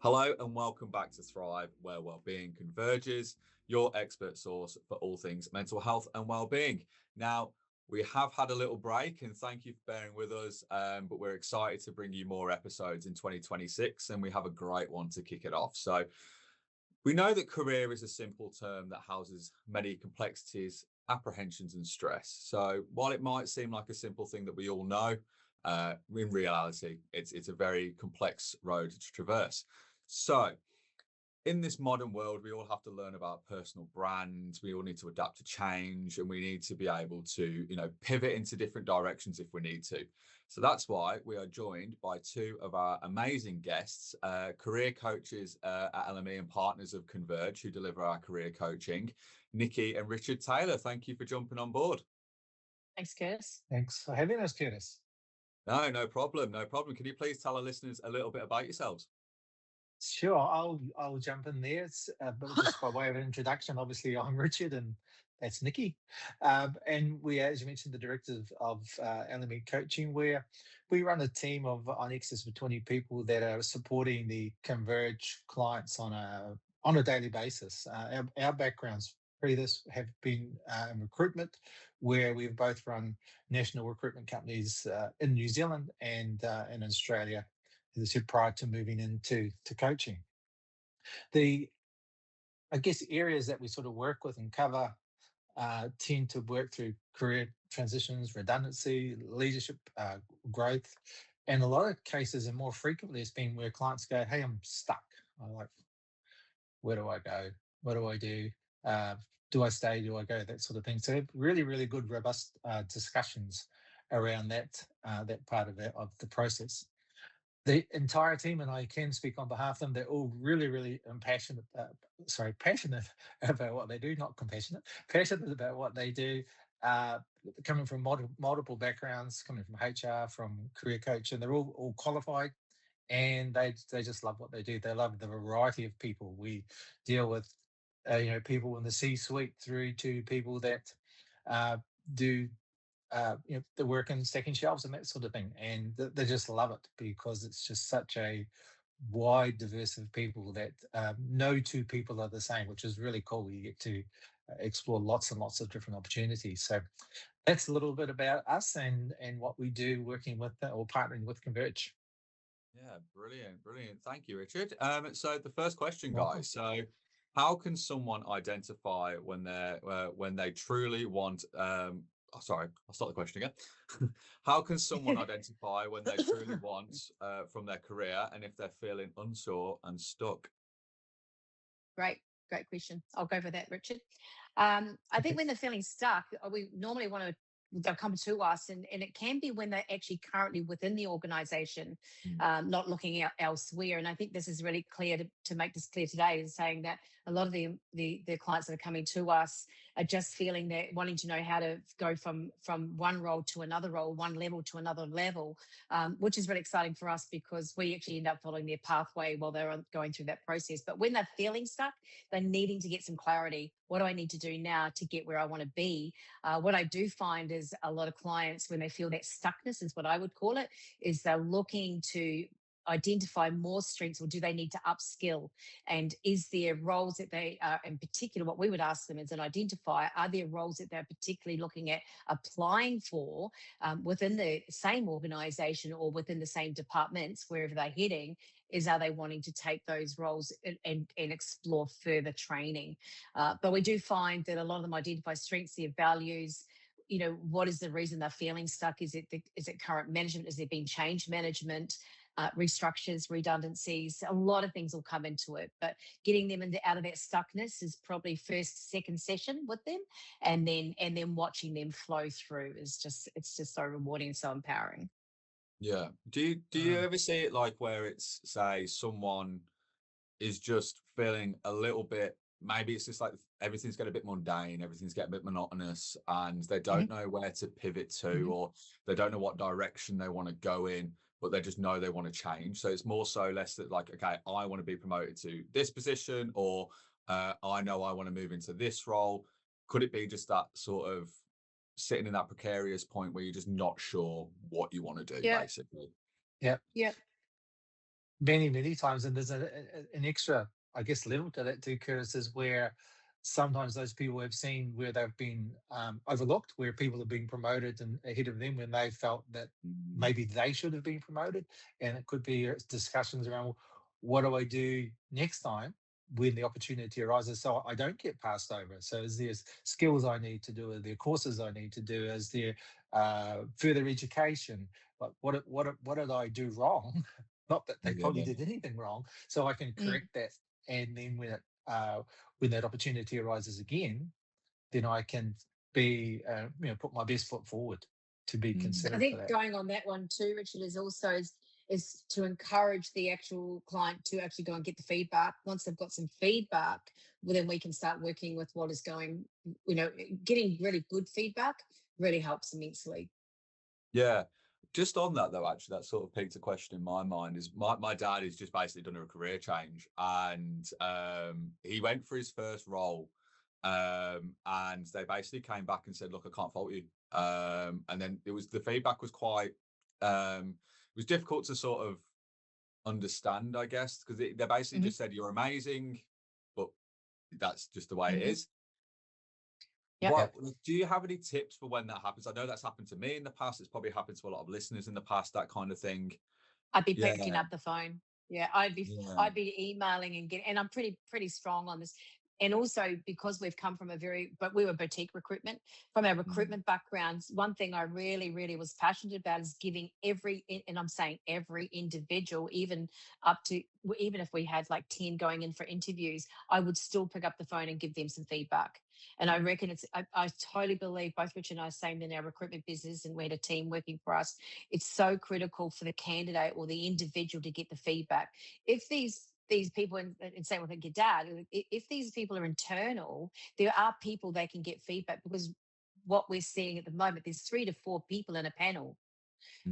Hello and welcome back to Thrive, where well-being converges, your expert source for all things mental health and well-being. Now, we have had a little break and thank you for bearing with us, but we're excited to bring you more episodes in 2026 and we have a great one to kick it off. So we know that career is a simple term that houses many complexities, apprehensions and stress. So while it might seem like a simple thing that we all know, in reality, it's a very complex road to traverse. So, in this modern world, we all have to learn about personal brands. We all need to adapt to change, and we need to be able to, pivot into different directions if we need to. So that's why we are joined by two of our amazing guests, career coaches at LME and partners of Converge, who deliver our career coaching, Nikki and Richard Taylor. Thank you for jumping on board. Thanks, Curtis. Thanks for having us, Curtis. No problem. No problem. Can you please tell our listeners a little bit about yourselves? Sure, I'll jump in there. But just by way of an introduction, obviously I'm Richard and that's Nikki, and we, as you mentioned, the directors of LME Coaching, where we run a team of on excess of 20 people that are supporting the Converge clients on a daily basis. Our backgrounds pre this have been in recruitment, where we've both run national recruitment companies in New Zealand and in Australia, as I said, prior to moving into coaching. The, I guess, areas that we sort of work with and cover tend to work through career transitions, redundancy, leadership, growth. And a lot of cases, and more frequently, it's been where clients go, "Hey, I'm stuck. I'm like, where do I go? What do I do? Do I stay? Do I go?" That sort of thing. So really, really good, robust discussions around that part of the process. The entire team, and I can speak on behalf of them, they're all really, really passionate about what they do, not compassionate, passionate about what they do, coming from multiple backgrounds, coming from HR, from career coach, and they're all qualified, and they just love what they do. They love the variety of people. We deal with, people in the C-suite through to people that do the work in stacking shelves and that sort of thing. And they just love it because it's just such a wide diverse of people that no two people are the same, which is really cool. You get to explore lots and lots of different opportunities. So that's a little bit about us and what we do working with or partnering with Converge. Yeah, brilliant. Thank you, Richard. So the first question, Welcome. guys. So, how can someone identify when they truly want? Sorry, I'll start the question again. How can someone identify when they truly want from their career, and if they're feeling unsure and stuck? Great question. I'll go for that, Richard. I think Okay. when they're feeling stuck, we normally want to they'll come to us, and it can be when they're actually currently within the organisation, not looking out elsewhere. And I think this is really clear to make this clear today, is saying that a lot of the clients that are coming to us are just feeling that wanting to know how to go from one role to another role, one level to another level, which is really exciting for us because we actually end up following their pathway while they're going through that process. But when they're feeling stuck, they're needing to get some clarity. What do I need to do now to get where I want to be? What I do find is a lot of clients, when they feel that stuckness, is what I would call it, is they're looking to identify more strengths, or do they need to upskill? And is there roles that they are, in particular, what we would ask them is an identifier, are there roles that they're particularly looking at applying for within the same organisation or within the same departments, wherever they're heading, is are they wanting to take those roles and explore further training? But we do find that a lot of them identify strengths, their values. What is the reason they're feeling stuck? Is it current management? Has there been change management, restructures, redundancies? A lot of things will come into it, but getting them out of that stuckness is probably first, second session with them, and then watching them flow through it's just so rewarding and so empowering. Yeah. Do you ever see it like where it's, say, someone is just feeling a little bit, maybe it's just like everything's getting a bit mundane, everything's getting a bit monotonous, and they Mhm. don't know where to pivot to, Mhm. or they don't know what direction they want to go in, but they just know they want to change. So it's more so less that like, okay, I want to be promoted to this position, or I know I want to move into this role. Could it be just that sort of sitting in that precarious point where you're just not sure what you want to do, Yeah, basically? Yeah. yeah. many times, and there's an extra, I guess, level to that too, Curtis, is where sometimes those people have seen where they've been overlooked, where people have been promoted and ahead of them when they felt that maybe they should have been promoted, and it could be discussions around, well, what do I do next time when the opportunity arises so I don't get passed over? So is there skills I need to do? Are there courses I need to do? Is there further education? Like what did I do wrong? Not that they probably did anything wrong, so I can correct that. And then when that opportunity arises again, then I can be put my best foot forward to be considered. I think for that. going on that one too, Richard, is also is to encourage the actual client to actually go and get the feedback. Once they've got some feedback, well, then we can start working with what is going. Getting really good feedback really helps immensely. Yeah. Just on that though, actually, that sort of piqued a question in my mind. Is my dad has just basically done a career change, and he went for his first role, and they basically came back and said, "Look, I can't fault you." And then the feedback was quite it was difficult to sort of understand, I guess, because they basically just said, "You're amazing," but that's just the way it is. Yep. What do you have any tips for when that happens? I know that's happened to me in the past. It's probably happened to a lot of listeners in the past, that kind of thing. I'd be picking up the phone. Yeah, I'd be emailing and I'm pretty strong on this. And also because we've come from but we were boutique recruitment. From our recruitment backgrounds, one thing I really, really was passionate about is giving and I'm saying every individual, even if we had like 10 going in for interviews, I would still pick up the phone and give them some feedback. And I reckon I totally believe both Richard and I are same in our recruitment business, and we had a team working for us. It's so critical for the candidate or the individual to get the feedback. If these people, and same with your dad, if these people are internal, there are people they can get feedback, because what we're seeing at the moment, there's 3 to 4 people in a panel.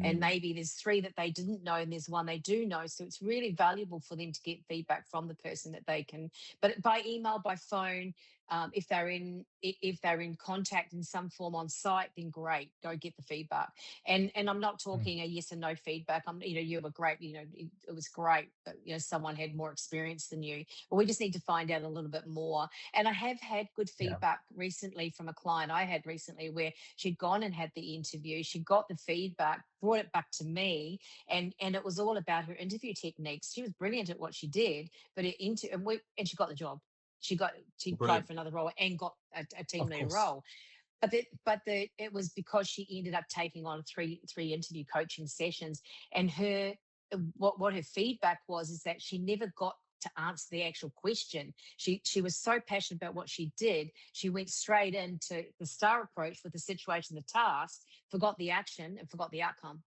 And maybe there's 3 that they didn't know and there's 1 they do know. So it's really valuable for them to get feedback from the person that they can, but by email, by phone, if they're in contact in some form on site, then great, go get the feedback. And I'm not talking a yes and no feedback. You were great, it was great, but someone had more experience than you. But we just need to find out a little bit more. And I have had good feedback recently from a client I had recently, where she'd gone and had the interview, she got the feedback, brought it back to me, and it was all about her interview techniques. She was brilliant at what she did, but and she got the job. She applied for another role and got a team leader role. But it was because she ended up taking on three interview coaching sessions, and what her feedback was is that she never got to answer the actual question. She was so passionate about what she did, she went straight into the STAR approach with the situation, the task, forgot the action and forgot the outcome.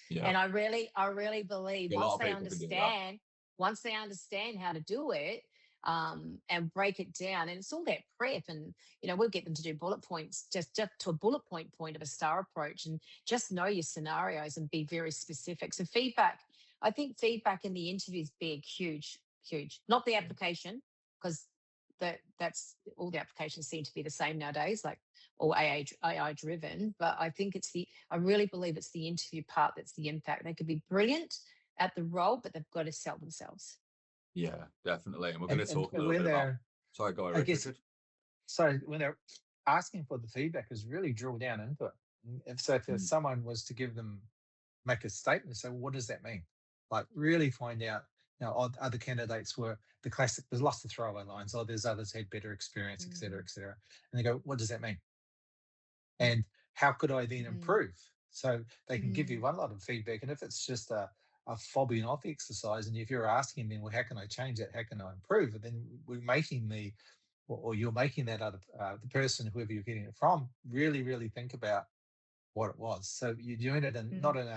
Yeah. And I really believe once they understand how to do it, and break it down, and it's all that prep, and we'll get them to do bullet points, just to a bullet point of a STAR approach, and just know your scenarios and be very specific. So I think feedback in the interview is big, huge, not the application, because that's all the applications seem to be the same nowadays, like all AI driven. But I think I really believe it's the interview part that's the impact. They could be brilliant at the role, but they've got to sell themselves. Yeah, definitely. And we're going to talk a little bit about... Sorry, go ahead, Richard. So when they're asking for the feedback, is really drill down into it. If someone was to make a statement, so what does that mean? Like really find out, other candidates were the classic, there's lots of throwaway lines, there's others had better experience, et cetera, et cetera. And they go, what does that mean? And how could I then improve? So they can give you one lot of feedback. And if it's just a fobbing off exercise, and if you're asking them, well, how can I change that? How can I improve? And then we're making you're making that other the person, whoever you're getting it from, really, really think about what it was. So you're doing it not in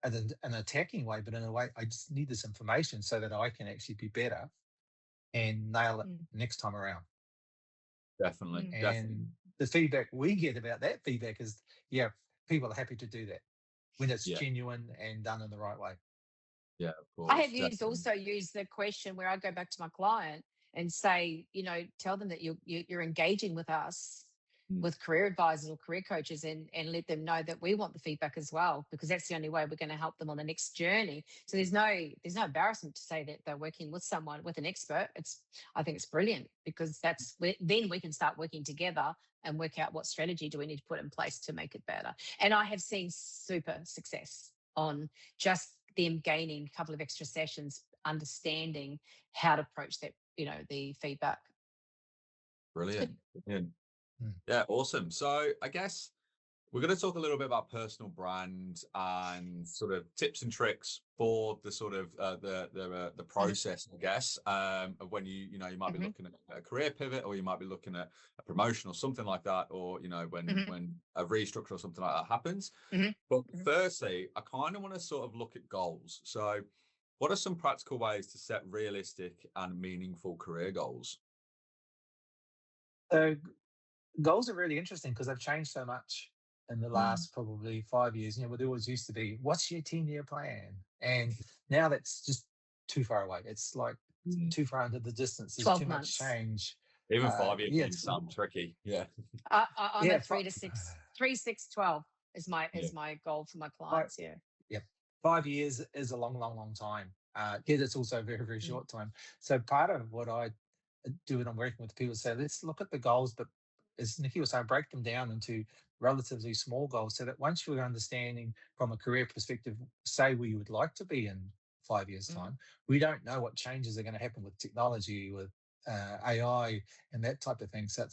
an attacking way, but in a way, I just need this information so that I can actually be better and nail it next time around. Definitely. And the feedback we get about that feedback is, people are happy to do that when it's genuine and done in the right way. Yeah, of course. I have also used the question where I go back to my client and say, tell them that you're engaging with us with career advisors or career coaches, and let them know that we want the feedback as well, because that's the only way we're going to help them on the next journey. So there's no embarrassment to say that they're working with someone, with an expert. I think it's brilliant, because then we can start working together and work out what strategy do we need to put in place to make it better. And I have seen super success on just them gaining a couple of extra sessions, understanding how to approach that, the feedback. Brilliant. Brilliant. Mm. Yeah, awesome. So I guess we're going to talk a little bit about personal brand and sort of tips and tricks for the sort of the process, I guess, of when you might be looking at a career pivot, or you might be looking at a promotion or something like that, or when a restructure or something like that happens. But firstly, I kind of want to sort of look at goals. So what are some practical ways to set realistic and meaningful career goals? So goals are really interesting because they've changed so much in the last probably 5 years. There always used to be, what's your 10-year plan? And now that's just too far away. It's like too far into the distance. There's 12 too months. much change. Even 5 years Yeah, can sound tricky. Yeah. I'm yeah, a 3 to 6, 3, 6, 12 is my goal for my clients. Yeah. 5 years is a long, long, long time. It's also a very, very short time. So part of what I do when I'm working with people, say, let's look at the goals, but as Nikki was saying, break them down into relatively small goals, so that once you're understanding from a career perspective, say where you would like to be in 5 years' time, we don't know what changes are going to happen with technology, with AI, and that type of thing. So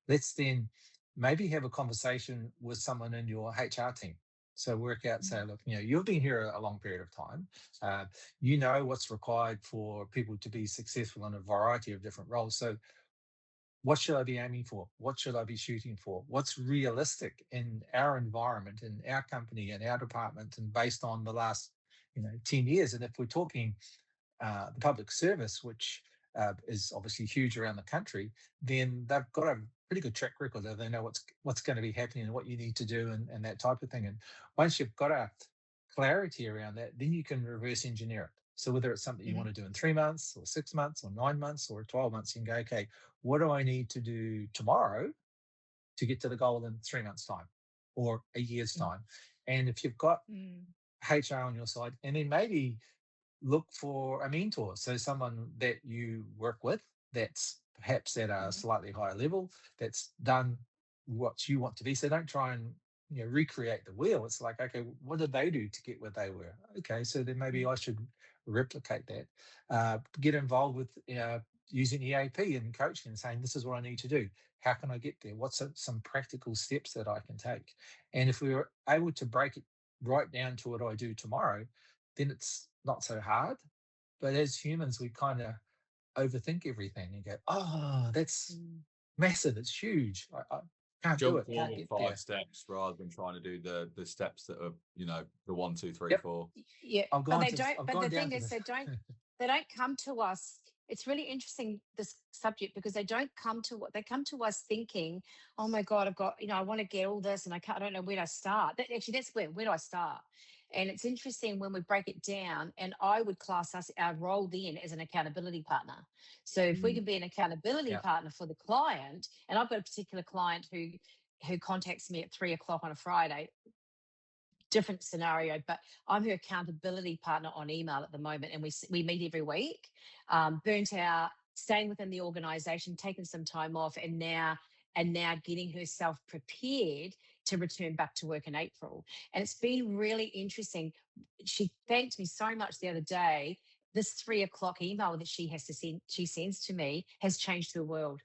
let's then maybe have a conversation with someone in your HR team. So work out, say, look, you've been here a long period of time. You know what's required for people to be successful in a variety of different roles. So what should I be aiming for? What should I be shooting for? What's realistic in our environment, in our company, in our department, and based on the last 10 years? And if we're talking the public service, which is obviously huge around the country, then they've got a pretty good track record. They know what's going to be happening and what you need to do, and that type of thing. And once you've got a clarity around that, then you can reverse engineer it. So whether it's something you want to do in 3 months or 6 months or 9 months or 12 months, you can go, okay, what do I need to do tomorrow to get to the goal in 3 months' time or a year's time? And if you've got HR on your side, and then maybe look for a mentor. So someone that you work with that's perhaps at a slightly higher level, that's done what you want to be. So don't try and recreate the wheel. It's like, okay, what did they do to get where they were? Okay, so then maybe I should replicate that. Get involved with using EAP and coaching and saying, this is what I need to do. How can I get there? What's some practical steps that I can take? And if we were able to break it right down to what I do tomorrow, then it's not so hard. But as humans, we kind of overthink everything and go, oh, that's massive. It's huge. I can't do it. Can't get 5 there. steps rather than trying to do the steps that are, the 1, 2, 3, Yep. 4. Yeah. I've But gone they to- don't. I've But gone the down thing to is, the- they don't come to us. It's really interesting, this subject, because they come to us thinking, oh my God, I've got, I want to get all this, and I don't know where to start. That's where do I start? And it's interesting when we break it down, and I would class our role then as an accountability partner. So if we can be an accountability partner for the client, and I've got a particular client who contacts me at 3:00 on a Friday, different scenario, but I'm her accountability partner on email at the moment, and we meet every week. Burnt out, staying within the organisation, taking some time off, and now getting herself prepared to return back to work in April. And it's been really interesting. She thanked me so much the other day. This 3:00 email that she sends to me has changed her world.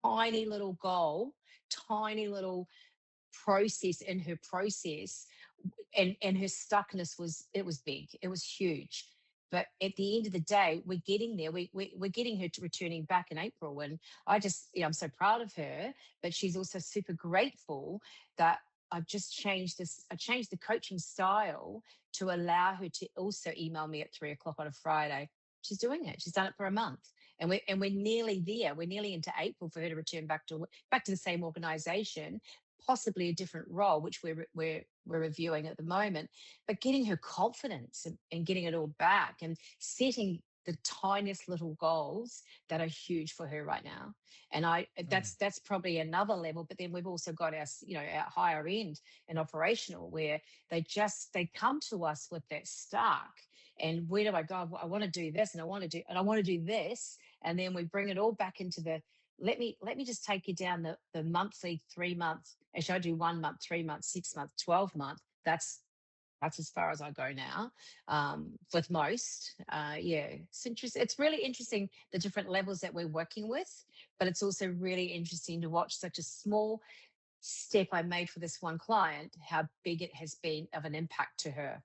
Tiny little goal, tiny little process in her process, and her stuckness was big, it was huge. But at the end of the day, we're getting there. We're getting her to returning back in April, and I'm so proud of her. But she's also super grateful that I've just changed this. I changed the coaching style to allow her to also email me at 3:00 on a Friday. She's doing it. She's done it for a month, and we're nearly there. We're nearly into April for her to return back to the same organisation, possibly a different role, which we're reviewing at the moment. But getting her confidence and getting it all back, and setting the tiniest little goals that are huge for her right now. And that's probably another level. But then we've also got our, our higher end and operational, where they come to us with that spark. And where do I go? I want to do this, and I want to do this. And then we bring it all back into the, let me just take you down the monthly 3 months. Actually, I do 1 month, 3 months, 6 months, 12 months. That's as far as I go now, with most. It's interesting. It's really interesting, the different levels that we're working with, but it's also really interesting to watch such a small step I made for this one client, how big it has been of an impact to her.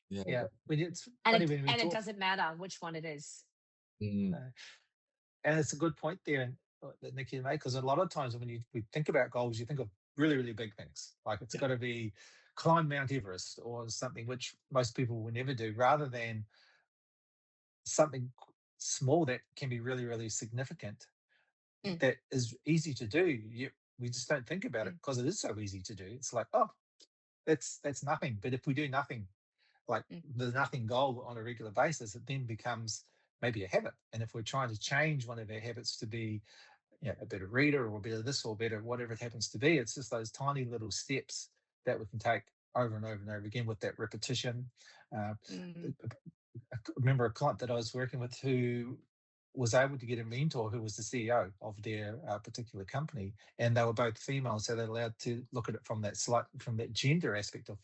Yeah. It's and funny when it doesn't matter which one it is. And it's a good point there that Nikki made, because a lot of times when we think about goals, you think of really, really big things. Like it's got to be climb Mount Everest or something, which most people will never do, rather than something small that can be really, really significant, that is easy to do. We just don't think about it because it is so easy to do. It's like, oh, that's nothing. But if we do nothing, like the nothing goal on a regular basis, it then becomes maybe a habit. And if we're trying to change one of our habits to be a better reader, or better this, or better whatever it happens to be, it's just those tiny little steps that we can take over and over and over again with that repetition. I remember a client that I was working with who was able to get a mentor who was the CEO of their particular company, and they were both female, so they're allowed to look at it from that gender aspect of,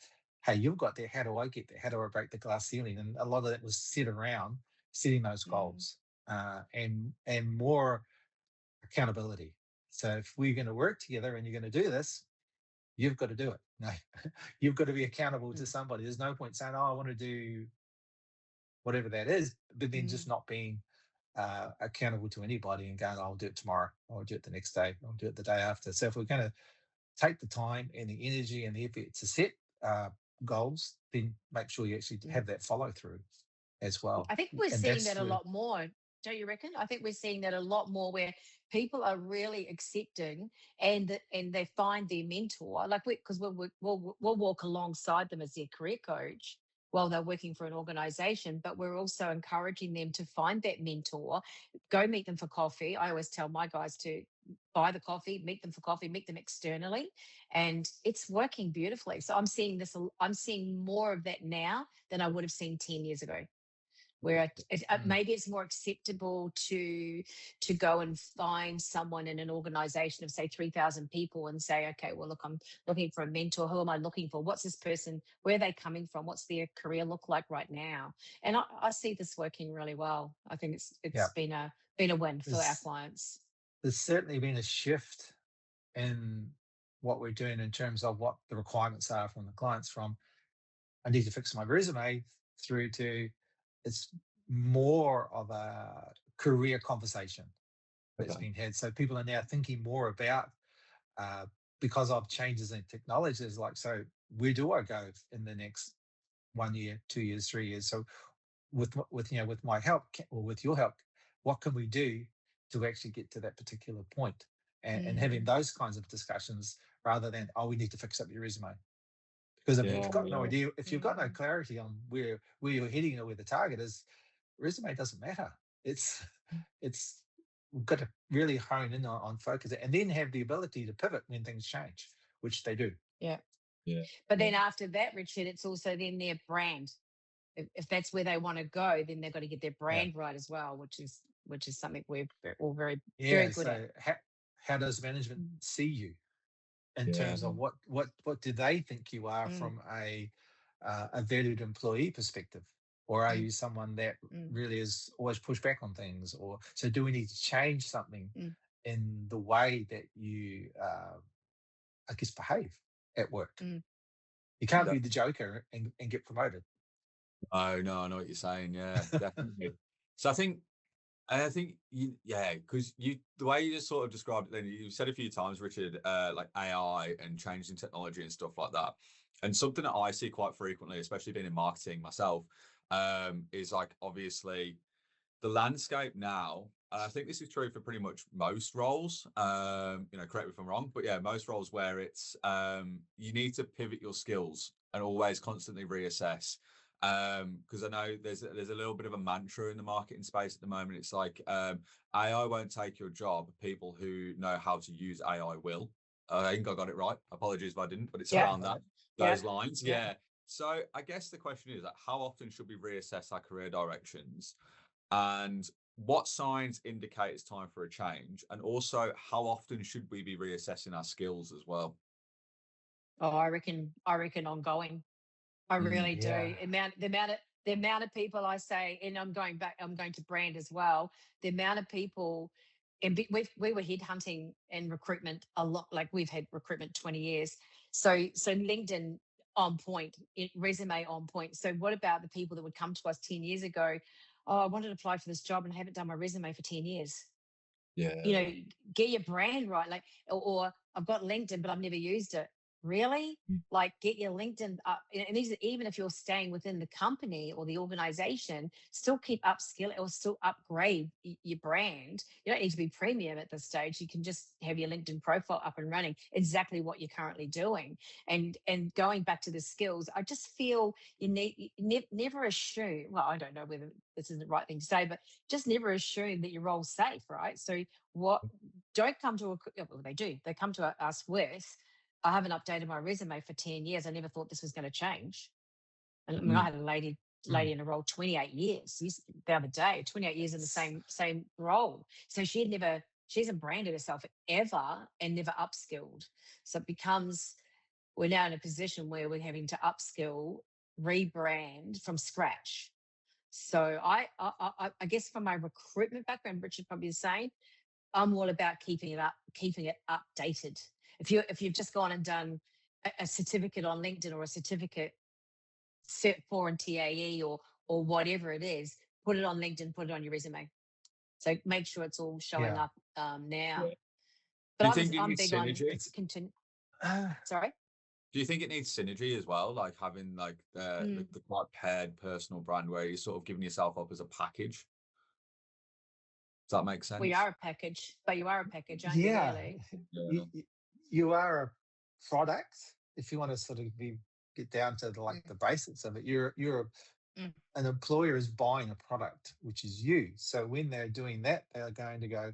hey, you've got there, how do I get there? How do I break the glass ceiling? And a lot of that was set around setting those goals, and more accountability. So if we're going to work together and you're going to do this, you've got to do it. No, you've got to be accountable to somebody. There's no point saying, oh, I want to do whatever that is, but then just not being accountable to anybody and going, oh, I'll do it tomorrow, or I'll do it the next day, or I'll do it the day after. So if we're going to take the time and the energy and the effort to set goals, then make sure you actually have that follow through as well. I think we're seeing that a lot more. Don't you reckon? I think we're seeing that a lot more, where people are really accepting, and they find their mentor, like because we'll walk alongside them as their career coach while they're working for an organization, but we're also encouraging them to find that mentor, go meet them for coffee. I always tell my guys to buy the coffee, meet them for coffee, meet them externally, and it's working beautifully. So I'm seeing more of that now than I would have seen 10 years ago, where maybe it's more acceptable to go and find someone in an organization of, say, 3,000 people and say, okay, well, look, I'm looking for a mentor. Who am I looking for? What's this person? Where are they coming from? What's their career look like right now? And I see this working really well. I think it's been a win for our clients. There's certainly been a shift in what we're doing in terms of what the requirements are from the clients, from I need to fix my resume through to it's more of a career conversation that's been had. So people are now thinking more about, because of changes in technology, is like, so where do I go in the next 1 year, 2 years, 3 years? So with my help, or with your help, what can we do to actually get to that particular point? And having those kinds of discussions, rather than, oh, we need to fix up your resume. Because if you've got no idea, if you've got no clarity on where you're heading or where the target is, resume doesn't matter. It's we've got to really hone in on focus, and then have the ability to pivot when things change, which they do. Yeah. But then after that, Richard, it's also then their brand. If that's where they want to go, then they've got to get their brand right as well, which is something we're all very good at. How does management see you? In terms of what do they think you are from a valued employee perspective, or are you someone that really is always push back on things, or so do we need to change something in the way that you I guess behave at work? You can't be the joker and get promoted. Oh no, I know what you're saying. Yeah, definitely. So I think because the way you just sort of described it, then you said a few times, Richard, like AI and changing technology and stuff like that. And something that I see quite frequently, especially being in marketing myself, is like, obviously the landscape now, and I think this is true for pretty much most roles, correct me if I'm wrong, but yeah, most roles where it's you need to pivot your skills and always constantly reassess. Because I know there's a little bit of a mantra in the marketing space at the moment. It's like AI won't take your job. People who know how to use AI will. I think I got it right. Apologies if I didn't, but it's around those lines. Yeah. So I guess the question is that how often should we reassess our career directions, and what signs indicate it's time for a change, and also how often should we be reassessing our skills as well? Oh, I reckon ongoing. I really do. Yeah. The amount of people I say, and I'm going to brand as well. The amount of people, and we were headhunting and recruitment a lot. Like we've had recruitment 20 years. So LinkedIn on point, resume on point. So what about the people that would come to us 10 years ago? Oh, I wanted to apply for this job and I haven't done my resume for 10 years. Yeah. Get your brand right. Like, or I've got LinkedIn, but I've never used it. Really? Like, get your LinkedIn up. And these, even if you're staying within the company or the organization, still keep upskill or still upgrade your brand. You don't need to be premium at this stage. You can just have your LinkedIn profile up and running, exactly what you're currently doing. And going back to the skills, I just feel you never assume. Well, I don't know whether this is the right thing to say, but just never assume that your role's safe, right? So don't come to well, they do. They come to us with, I haven't updated my resume for 10 years. I never thought this was going to change. And I mean, I had a lady in a role 28 years the other day, 28 years in the same role. So she hasn't branded herself ever and never upskilled. So it becomes, we're now in a position where we're having to upskill, rebrand from scratch. So I guess from my recruitment background, Richard probably is saying, I'm all about keeping it updated. If you've just gone and done a certificate on LinkedIn or a certificate Cert 4 in TAE or whatever it is, put it on LinkedIn, put it on your resume. So make sure it's all showing up now. Yeah. But Do you think I'm it needs big on synergy? continue. Uh, Sorry. Do you think it needs synergy as well, like having like the quite paired personal brand where you're sort of giving yourself up as a package? Does that make sense? We are a package, but you are a package, aren't you? yeah. Really? You, you are a product. If you want to sort of get down to the basics of it, you're an employer is buying a product, which is you. So when they're doing that, they're going to go,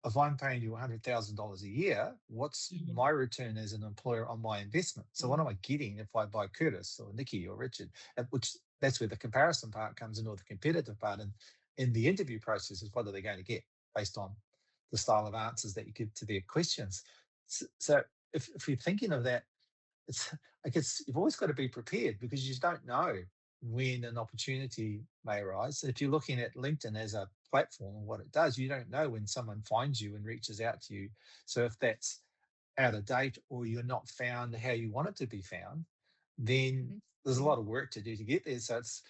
if I'm paying you $100,000 a year, what's my return as an employer on my investment? So what am I getting if I buy Curtis or Nikki or Richard? Which that's where the comparison part comes in, or the competitive part. And in the interview process is what are they going to get based on the style of answers that you give to their questions. So if you're thinking of that, I guess you've always got to be prepared, because you just don't know when an opportunity may arise. If you're looking at LinkedIn as a platform and what it does, you don't know when someone finds you and reaches out to you. So if that's out of date or you're not found how you want it to be found, then there's a lot of work to do to get there. So it's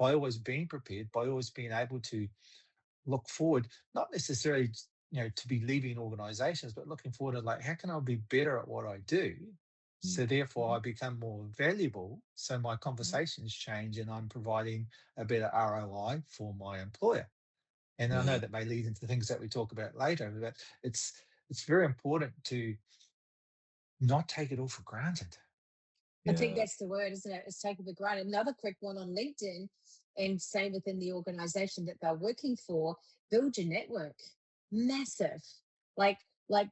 by always being prepared, by always being able to look forward, not necessarily to be leaving organizations, but looking forward to like, how can I be better at what I do? So therefore I become more valuable. So my conversations change and I'm providing a better ROI for my employer. And I know that may lead into things that we talk about later, but it's very important to not take it all for granted. I think that's the word, isn't it? It's taken for granted. Another quick one on LinkedIn, and same within the organization that they're working for, build your network. Massive. Like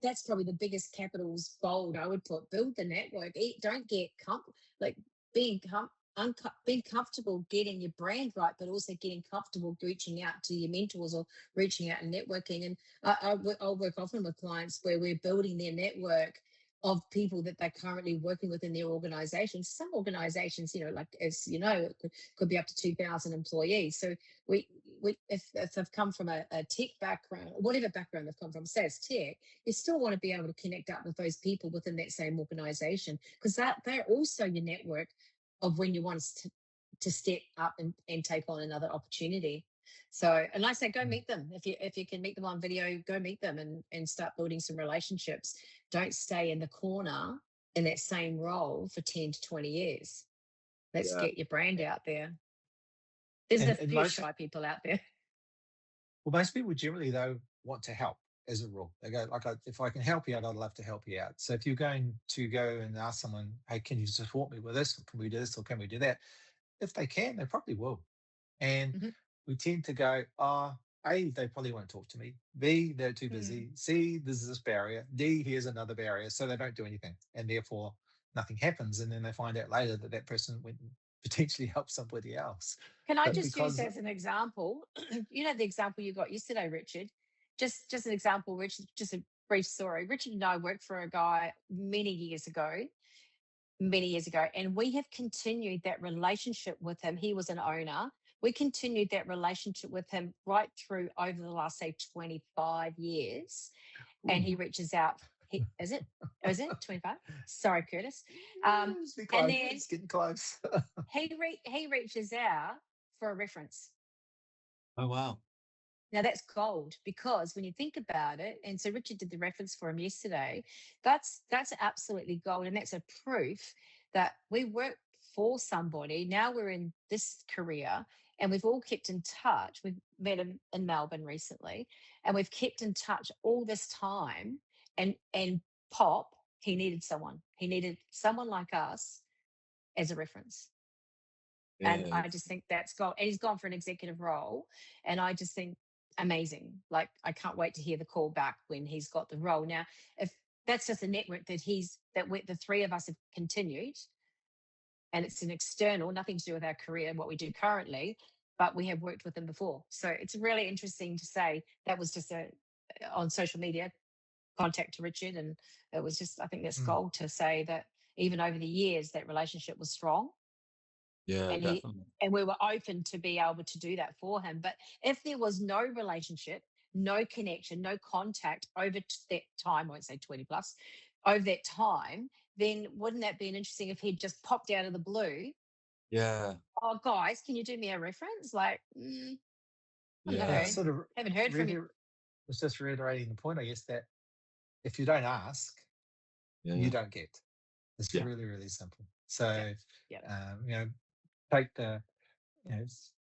that's probably the biggest capitals bold I would put. Build the network. Don't get being comfortable getting your brand right, but also getting comfortable reaching out to your mentors or reaching out and networking. And I'll work often with clients where we're building their network of people that they're currently working with in their organizations. Some organizations, like, as you know, it could be up to 2,000 employees. So if they've come from a tech background, or whatever background they've come from, say it's tech, you still want to be able to connect up with those people within that same organization, because they're also your network of when you want to step up and take on another opportunity. So, and I say, go meet them. If you can meet them on video, go meet them and start building some relationships. Don't stay in the corner in that same role for 10 to 20 years. Let's get your brand out there. There's a few shy people out there. Well, most people generally, though, want to help as a rule. They go, like, if I can help you out, I'd love to help you out. So if you're going to go and ask someone, hey, can you support me with this? Or can we do this? Or can we do that? if they can, they probably will. And Mhm. we tend to go, oh, A, they probably won't talk to me. B, they're too Mm. busy. C, there's this barrier. D, here's another barrier. So they don't do anything. And therefore, nothing happens. And then they find out later that that person went and potentially helped somebody else. Can I But just use because, as an example? You know the example you got yesterday, Richard. Just an example, Richard. Just a brief story. Richard and I worked for a guy many years ago, and we have continued that relationship with him. He was an owner. We continued that relationship with him right through over the last, say, 25 years. And he ooh, reaches out. Is it? Oh, is it 25? Sorry, Curtis. it's be And close. then It's getting close. he reaches out for a reference. Oh, wow. Now that's gold, because when you think about it, and so Richard did the reference for him yesterday, that's absolutely gold. And that's a proof that we work for somebody. Now we're in this career and we've all kept in touch. We've met him in Melbourne recently, and we've kept in touch all this time. And Pop, he needed someone. He needed someone like us as a reference. And Yeah. I just think that's gone. And he's gone for an executive role. And I just think amazing. Like, I can't wait to hear the call back when he's got the role. Now, if that's just a network the three of us have continued, and it's an external, nothing to do with our career and what we do currently, but we have worked with them before. So it's really interesting to say that was just on social media contact to Richard. And it was just, I think that's Mm, gold to say that even over the years, that relationship was strong, Yeah, and he definitely. and we were open to be able to do that for him. But if there was no relationship, no connection, no contact over that time, I won't say 20 plus, over that time, then wouldn't that be interesting if he'd just popped out of the blue? Yeah. Oh, guys, can you do me a reference? Like, I don't yeah, know, Yeah. sort of haven't heard from you. really was just reiterating the point, I guess, that if you don't ask, you Yeah. don't get. It's Yeah. really, really simple. Yeah, So, yeah, you know, take the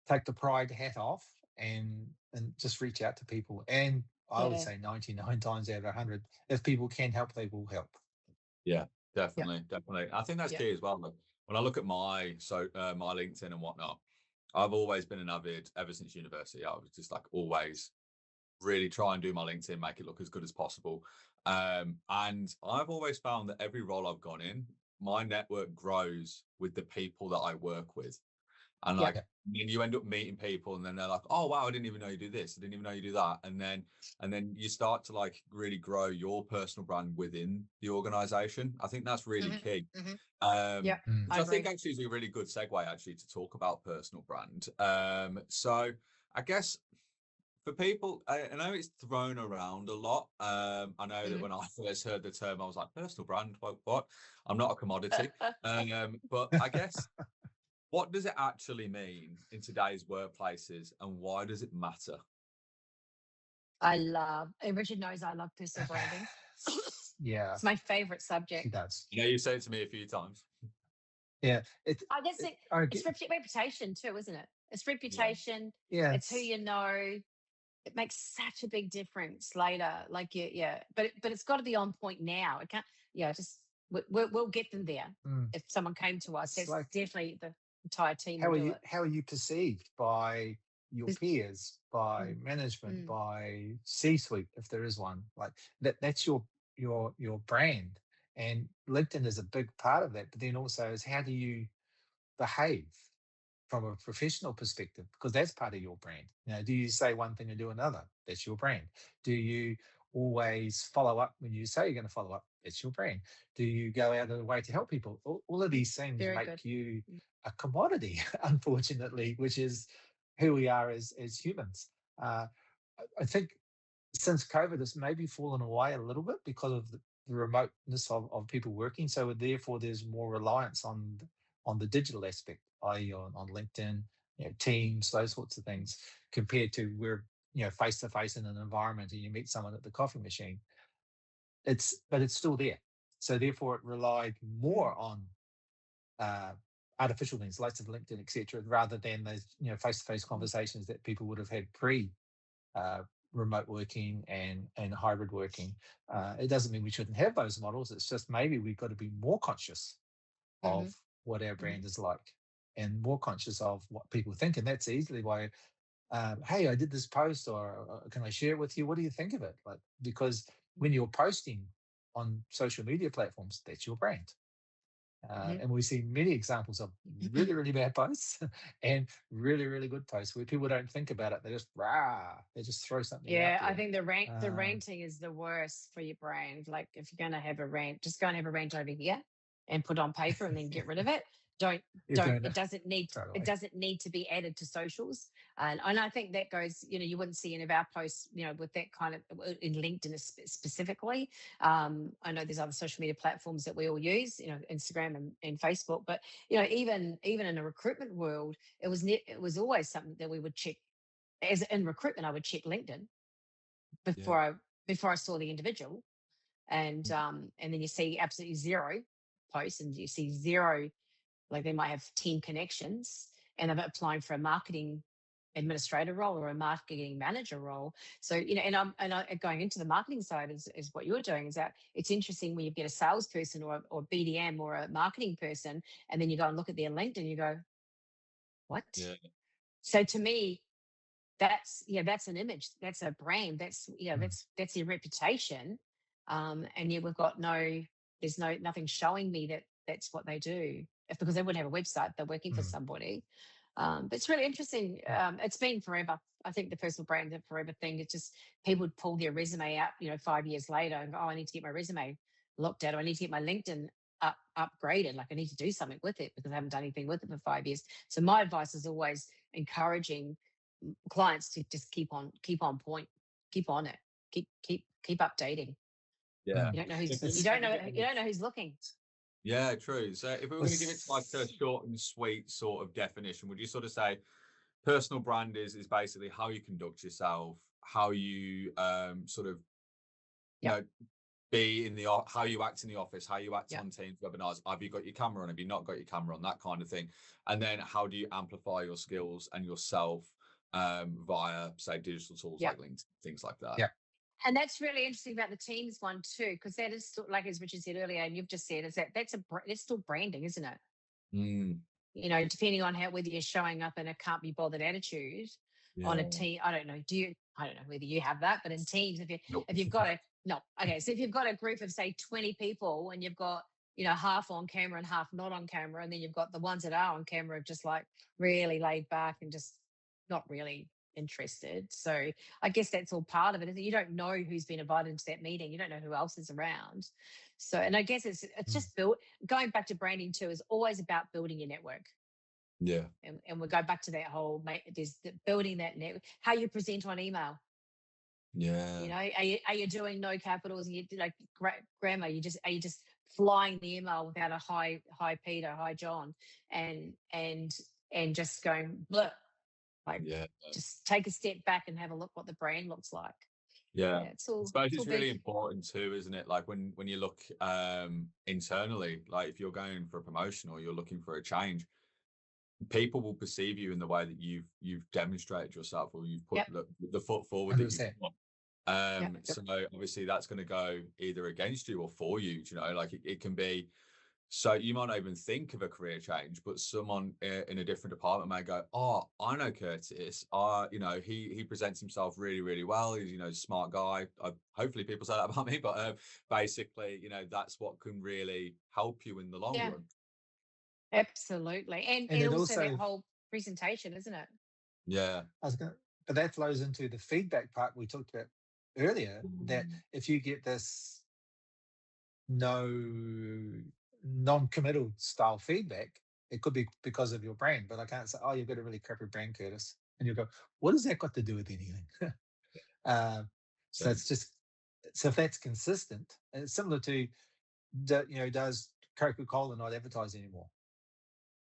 take the pride hat off and just reach out to people. And I would yeah, say 99 times out of 100, if people can help, they will help. Yeah, yeah, definitely, definitely. I think that's yeah. key as well. Like, when I look at my LinkedIn and whatnot, I've always been an avid ever since university. I was just like always really try and do my LinkedIn, make it look as good as possible. And I've always found that every role I've gone in, my network grows with the people that I work with. And Yeah. like, then you end up meeting people, and then they're like, "Oh wow, I didn't even know you do this. I didn't even know you do that." And then you start to like really grow your personal brand within the organization. I think that's really Hmm. key. Hmm. Um, Yeah, Mm. which I I think agree. actually is a really good segue actually to talk about personal brand. So I guess for people, I know it's thrown around a lot. I know that Hmm. when I first heard the term, I was like, personal brand, what? I'm not a commodity. But I guess, what does it actually mean in today's workplaces, and why does it matter? And Richard knows I love personal branding. Yeah, It's my favorite she subject. does. You know, you said it to me a few times. Yeah, I just it think I it's get, reputation too, isn't it? It's Yeah. reputation. yeah, It's who you know. It makes such a big difference later. Like, yeah. But it's got to be on point now. It can't. Yeah, just we'll get them there. mm, If someone came to us, it's that's like, definitely the entire team will do it. how are you perceived by your There's- peers, by Mm, management, mm, by C-suite, if there is one? Like that's your brand. And LinkedIn is a big part of that. But then also is, how do you behave from a professional perspective? Because that's part of your brand. Do you say one thing and do another? That's your brand. Do you always follow up when you say you're going to follow up? That's your brand. Do you go out of the way to help people? All of these things very make good. you a commodity, unfortunately, which is who we are as humans. Uh, I think since COVID, it's maybe fallen away a little bit because of the remoteness of people working. So therefore, there's more reliance on the digital aspect, i.e., on LinkedIn, Teams, those sorts of things, compared to where face to face in an environment and you meet someone at the coffee machine. But it's still there. So therefore, it relied Mm, more on uh, artificial things, like of LinkedIn, etc., rather than those face to face mm, conversations that people would have had pre uh, remote working and hybrid working. It doesn't mean we shouldn't have those models. It's just maybe we've got to be more conscious of mhm, what our mhm. brand is like. and more conscious of what people think. And that's easily why, hey, I did this post, or can I share it with you? What do you think of it? Like, because when you're posting on social media platforms, that's your brand. And we see many examples of really, really bad posts and really, really good posts where people don't think about it. They just throw something out Yeah, there. I think the ranting is the worst for your brand. Like, if you're going to have a rant, just go and have a rant over here and put it on paper and then get rid of it. Don't it doesn't need Totally. to be added to socials. And I think that goes, you wouldn't see any of our posts, with that kind of in LinkedIn specifically. I know there's other social media platforms that we all use, Instagram and Facebook, but even in the recruitment world, it was always something that we would check. As in recruitment, I would check LinkedIn before I saw the individual, and then you see absolutely zero posts, and you see zero, like they might have 10 connections, and they're applying for a marketing administrator role or a marketing manager role. So and I going into the marketing side is what you're doing. Is that it's interesting when you get a salesperson or BDM or a marketing person, and then you go and look at their LinkedIn, and you go, what? Yeah. So to me, that's an image, that's a brand, that's that's their reputation, and yet we've got there's nothing showing me that that's what they do, because they wouldn't have a website, they're working for somebody. But it's really interesting. It's been forever. I think the personal brand is a forever thing. It's just people would pull their resume out 5 years later and go, oh, I need to get my resume looked at, or I need to get my LinkedIn upgraded, like I need to do something with it because I haven't done anything with it for 5 years. So my advice is always encouraging clients to just keep on point, keep on it, keep updating. Yeah. You don't know who's looking. Yeah, true. So if we were going to give it like a short and sweet sort of definition, would you sort of say personal brand is basically how you conduct yourself, how you sort of be in how you act in the office, how you act on Teams webinars, have you got your camera on, have you not got your camera on, that kind of thing, and then how do you amplify your skills and yourself via, say, digital tools like LinkedIn, things like that. Yeah. And that's really interesting about the Teams one too, because that is still, like as Richard said earlier, and you've just said, is that's still branding, isn't it? Depending on whether you're showing up in a can't be bothered attitude on a team. I don't know whether you have that, but in Teams, if you've got so if you've got a group of say 20 people and you've got half on camera and half not on camera, and then you've got the ones that are on camera just like really laid back and just not really interested. So I guess that's all part of it. You don't know who's been invited into that meeting. You don't know who else is around. So, and I guess it's just going back to branding too, is always about building your network. Yeah. And we'll go back to that whole, there's building that network, how you present on email. Yeah. Are you doing no capitals and you like grammar? Are you just flying the email without a hi Peter, hi John, and just going bleh. Just take a step back and have a look what the brand looks like. I suppose it's really important too, isn't it? Like when you look internally, like if you're going for a promotion or you're looking for a change, people will perceive you in the way that you've demonstrated yourself, or you've put the foot forward that you want. So obviously that's going to go either against you or for you. Like it can be. So you might not even think of a career change, but someone in a different department may go, oh, I know Curtis. He presents himself really, really well. He's, a smart guy. Hopefully people say that about me, but basically, that's what can really help you in the long run. Absolutely. And also that whole presentation, isn't it? Yeah. But that flows into the feedback part we talked about earlier, that if you get this non-committal style feedback, it could be because of your brand, but I can't say, oh, you've got a really crappy brand, Curtis. And you go, what has that got to do with anything? So it's just, so if that's consistent, and it's similar to, does Coca-Cola not advertise anymore?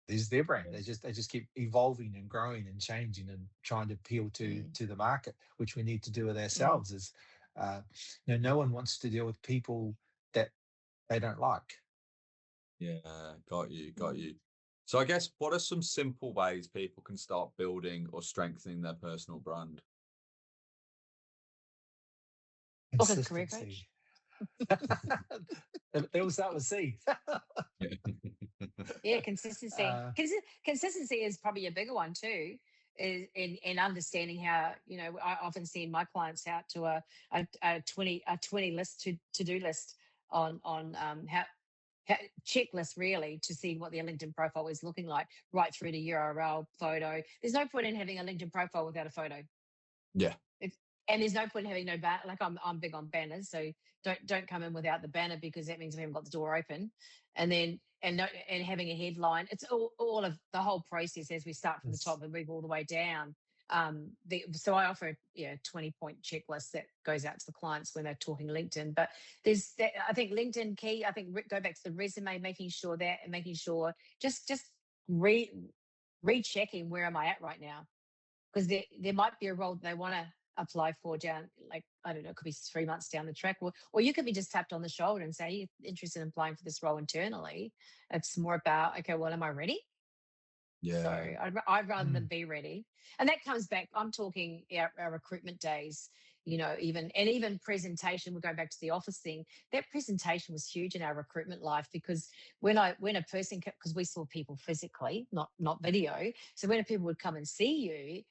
This is their brand. They just keep evolving and growing and changing and trying to appeal to the market, which we need to do with ourselves. Is no one wants to deal with people that they don't like. Yeah, got you. So I guess, what are some simple ways people can start building or strengthening their personal brand? Consistency. They will start with C. Yeah, consistency. Uh, Consistency is probably a bigger one too. Is in understanding how, you know, I often send my clients out to a 20 list to do list on how checklist really to see what their LinkedIn profile is looking like, right through to URL, photo. There's no point in having a LinkedIn profile without a photo. Yeah. And there's no point in having no banner. Like I'm big on banners, so don't come in without the banner, because that means we haven't got the door open. And then and having a headline. It's all of the whole process as we start from the top and move all the way down. So I offer 20-point checklist that goes out to the clients when they're talking LinkedIn. But there's that, I think LinkedIn key. I think go back to the resume, making sure that, and making sure just rechecking where am I at right now, because there might be a role that they want to apply for down, like, I don't know, it could be 3 months down the track, or you could be just tapped on the shoulder and say, you're interested in applying for this role internally. It's more about, okay, well, am I ready? Yeah. So I'd rather than be ready. And that comes back, I'm talking our recruitment days, even presentation. We're going back to the office thing. That presentation was huge in our recruitment life, because when a person, because we saw people physically, not video. So when people would come and see you,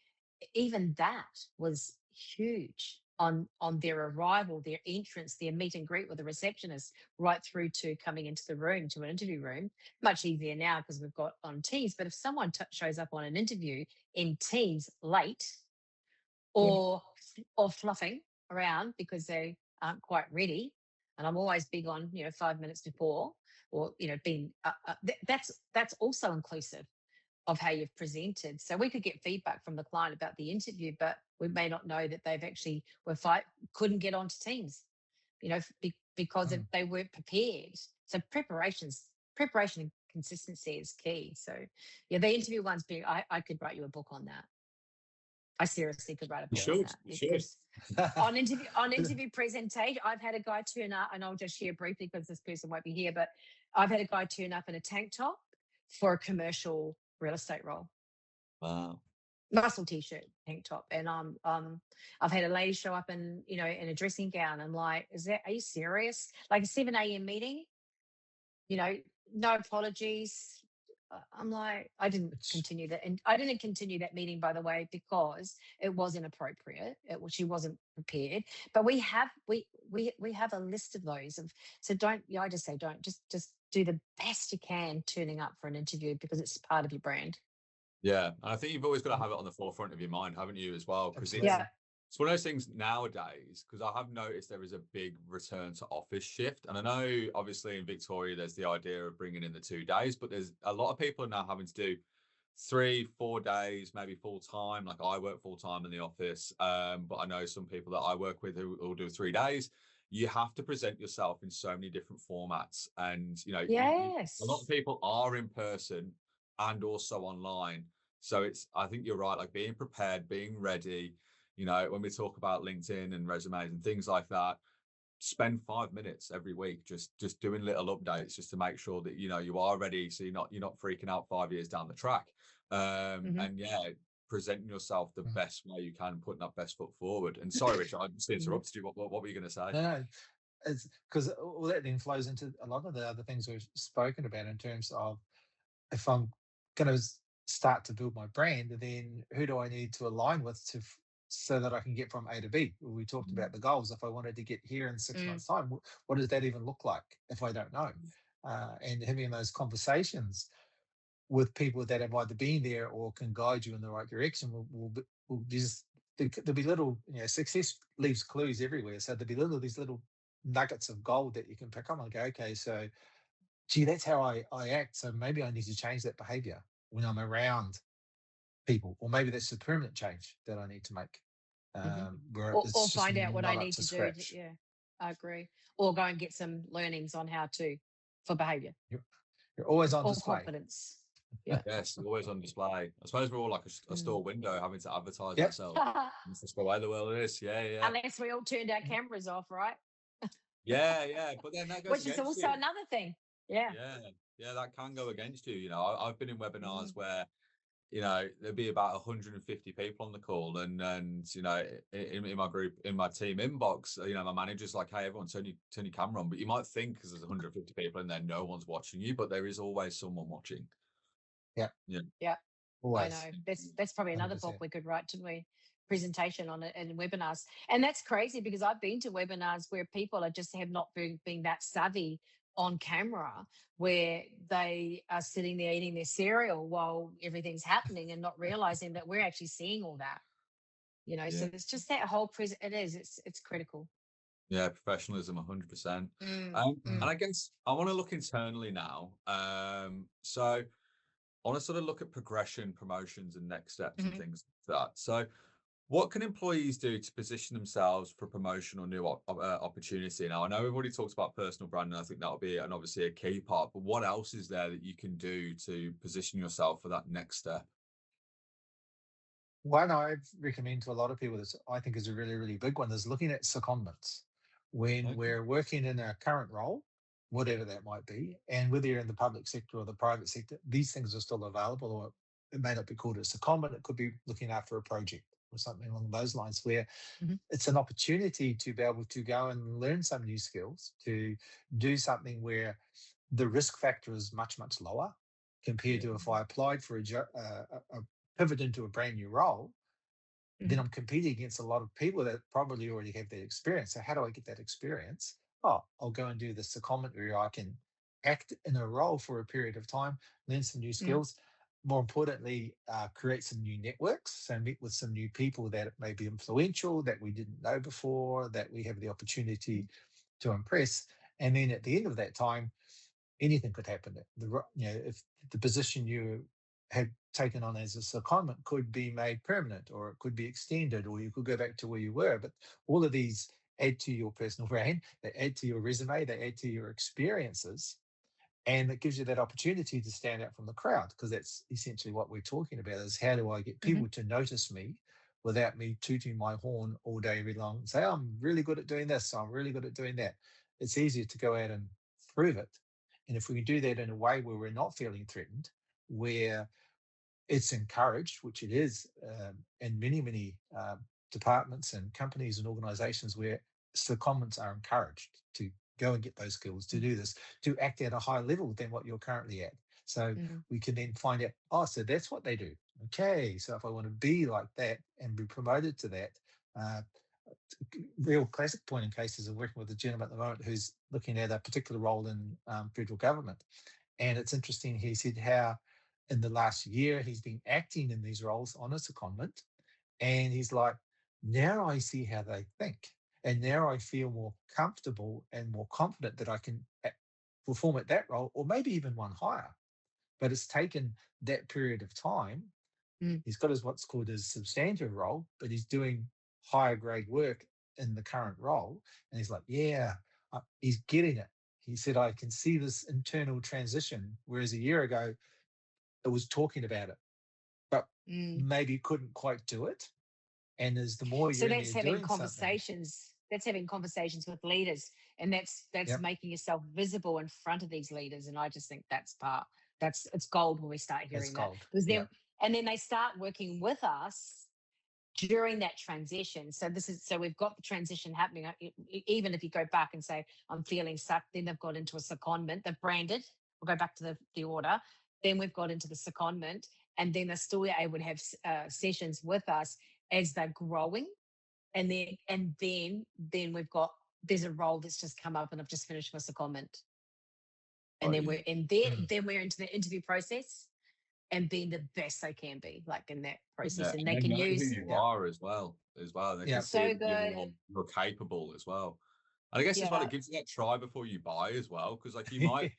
even that was huge on their arrival, their entrance, their meet and greet with the receptionist, right through to coming into the room, to an interview room. Much easier now because we've got on Teams. But if someone shows up on an interview in Teams late, or fluffing around because they aren't quite ready, and I'm always big on 5 minutes before, or being that's also inclusive of how you've presented. So we could get feedback from the client about the interview, but we may not know that they've actually couldn't get onto Teams, because they weren't prepared. So preparation and consistency is key. So yeah, the interview one's big. I could write you a book on that. I seriously could write a book on that. You should. on interview presentation, I've had a guy turn up, and I'll just share briefly because this person won't be here, but I've had a guy turn up in a tank top for a commercial real estate role. Wow. Muscle t-shirt, tank top. And I've had a lady show up in a dressing gown. I'm like, are you serious? Like a 7 a.m. meeting, no apologies. I'm like, I didn't continue that. And I didn't continue that meeting, by the way, because it was inappropriate. She wasn't prepared. But we have a list of those. So don't, I just say, don't, just do the best you can turning up for an interview, because it's part of your brand. Yeah. And I think you've always got to have it on the forefront of your mind, haven't you, as well? Because it's one of those things nowadays, because I have noticed there is a big return to office shift. And I know, obviously, in Victoria, there's the idea of bringing in the 2 days, but there's a lot of people are now having to do 3-4 days, maybe full time. Like I work full time in the office, but I know some people that I work with who will do 3 days. You have to present yourself in so many different formats. And, yes, a lot of people are in person and also online. So I think you're right, like being prepared, being ready. When we talk about LinkedIn and resumes and things like that, spend 5 minutes every week just doing little updates, just to make sure that you are ready, so you're not freaking out 5 years down the track. And presenting yourself the best way you can, putting that best foot forward. And sorry, Richard, I just interrupted you. What were you going to say? No, it's because all that then flows into a lot of the other things we've spoken about, in terms of, if I'm going to start to build my brand, then who do I need to align with so that I can get from A to B? We talked about the goals. If I wanted to get here in 6 months' time, what does that even look like if I don't know? And having those conversations with people that have either been there or can guide you in the right direction there'll be little, success leaves clues everywhere. So there'll be these little nuggets of gold that you can pick up and go, okay, so gee, that's how I act. So maybe I need to change that behavior when I'm around people, or maybe that's a permanent change that I need to make. Or find out what I need to do. Yeah, I agree. Or go and get some learnings on how to, for behavior. You're always on display. Confidence. Yeah. Yes, always on display. I suppose we're all like a store window, having to advertise ourselves. That's the way the world is. Yeah. Unless we all turned our cameras off, right? Yeah. But then that goes, which is also another thing. Yeah, that can go against you. I've been in webinars where there'd be about 150 people on the call, and in my group, in my team inbox, my manager's like, "Hey, everyone, turn your camera on." But you might think, because there's 150 people in there, no one's watching you, but there is always someone watching. Yeah. Yeah. Always. I know. That's probably another book 100%. we could write, to we? Presentation on it and webinars. And that's crazy, because I've been to webinars where people are just have not been that savvy on camera, where they are sitting there eating their cereal while everything's happening and not realizing that we're actually seeing all that. So it's just that whole it's critical. Yeah, professionalism, 100%. Mm. And I guess I want to look internally now. So I want to sort of look at progression, promotions, and next steps and things like that. So what can employees do to position themselves for promotion or new opportunity? Now, I know we've already talked about personal branding. I think that'll be obviously a key part, but what else is there that you can do to position yourself for that next step? One I recommend to a lot of people that I think is a really, really big one is looking at secondments. When Okay. we're working in our current role, whatever that might be, and whether you're in the public sector or the private sector, these things are still available, or it may not be called a secondment. It could be looking after a project or something along those lines, where it's an opportunity to be able to go and learn some new skills, to do something where the risk factor is much, much lower compared to if I applied for a pivot into a brand new role, then I'm competing against a lot of people that probably already have that experience. So how do I get that experience? Oh, I'll go and do the secondment where I can act in a role for a period of time, learn some new skills. More importantly, create some new networks. So meet with some new people that may be influential, that we didn't know before, that we have the opportunity to impress. And then at the end of that time, anything could happen. If the position you had taken on as a secondment could be made permanent, or it could be extended, or you could go back to where you were. But all of these add to your personal brand, they add to your resume, they add to your experiences, and it gives you that opportunity to stand out from the crowd, because that's essentially what we're talking about: is how do I get people to notice me without me tooting my horn all day long and say, oh, I'm really good at doing this, I'm really good at doing that. It's easier to go out and prove it. And if we can do that in a way where we're not feeling threatened, where it's encouraged, which it is in many, many departments and companies and organizations, where secondments are encouraged to go and get those skills, to do this, to act at a higher level than what you're currently at. So we can then find out, oh, so that's what they do. Okay, so if I want to be like that and be promoted to that, real classic point in cases of working with a gentleman at the moment who's looking at a particular role in federal government. And it's interesting, he said how in the last year he's been acting in these roles on a secondment, and he's like, now I see how they think, and now I feel more comfortable and more confident that I can perform at that role, or maybe even one higher. But it's taken that period of time. He's got what's called his substantive role, but he's doing higher grade work in the current role. And he's like, yeah, he's getting it. He said, I can see this internal transition, whereas a year ago, it was talking about it, but maybe couldn't quite do it. And as the more So you're in that's there having doing conversations. That's having conversations with leaders, and that's making yourself visible in front of these leaders. And I just think it's gold when we start hearing that, because then they start working with us during that transition. So we've got the transition happening. Even if you go back and say, I'm feeling stuck, then they've got into a secondment, they've branded. We'll go back to the order. Then we've got into the secondment, and then they're still able to have sessions with us as they're growing. And then there's a role that's just come up, and I've just finished my secondment. And then we're into the interview process, and being the best they can be, like in that process. And they can use who you are as well. They can see that you're capable as well. And I guess as well, it gives you that try before you buy as well, because like you might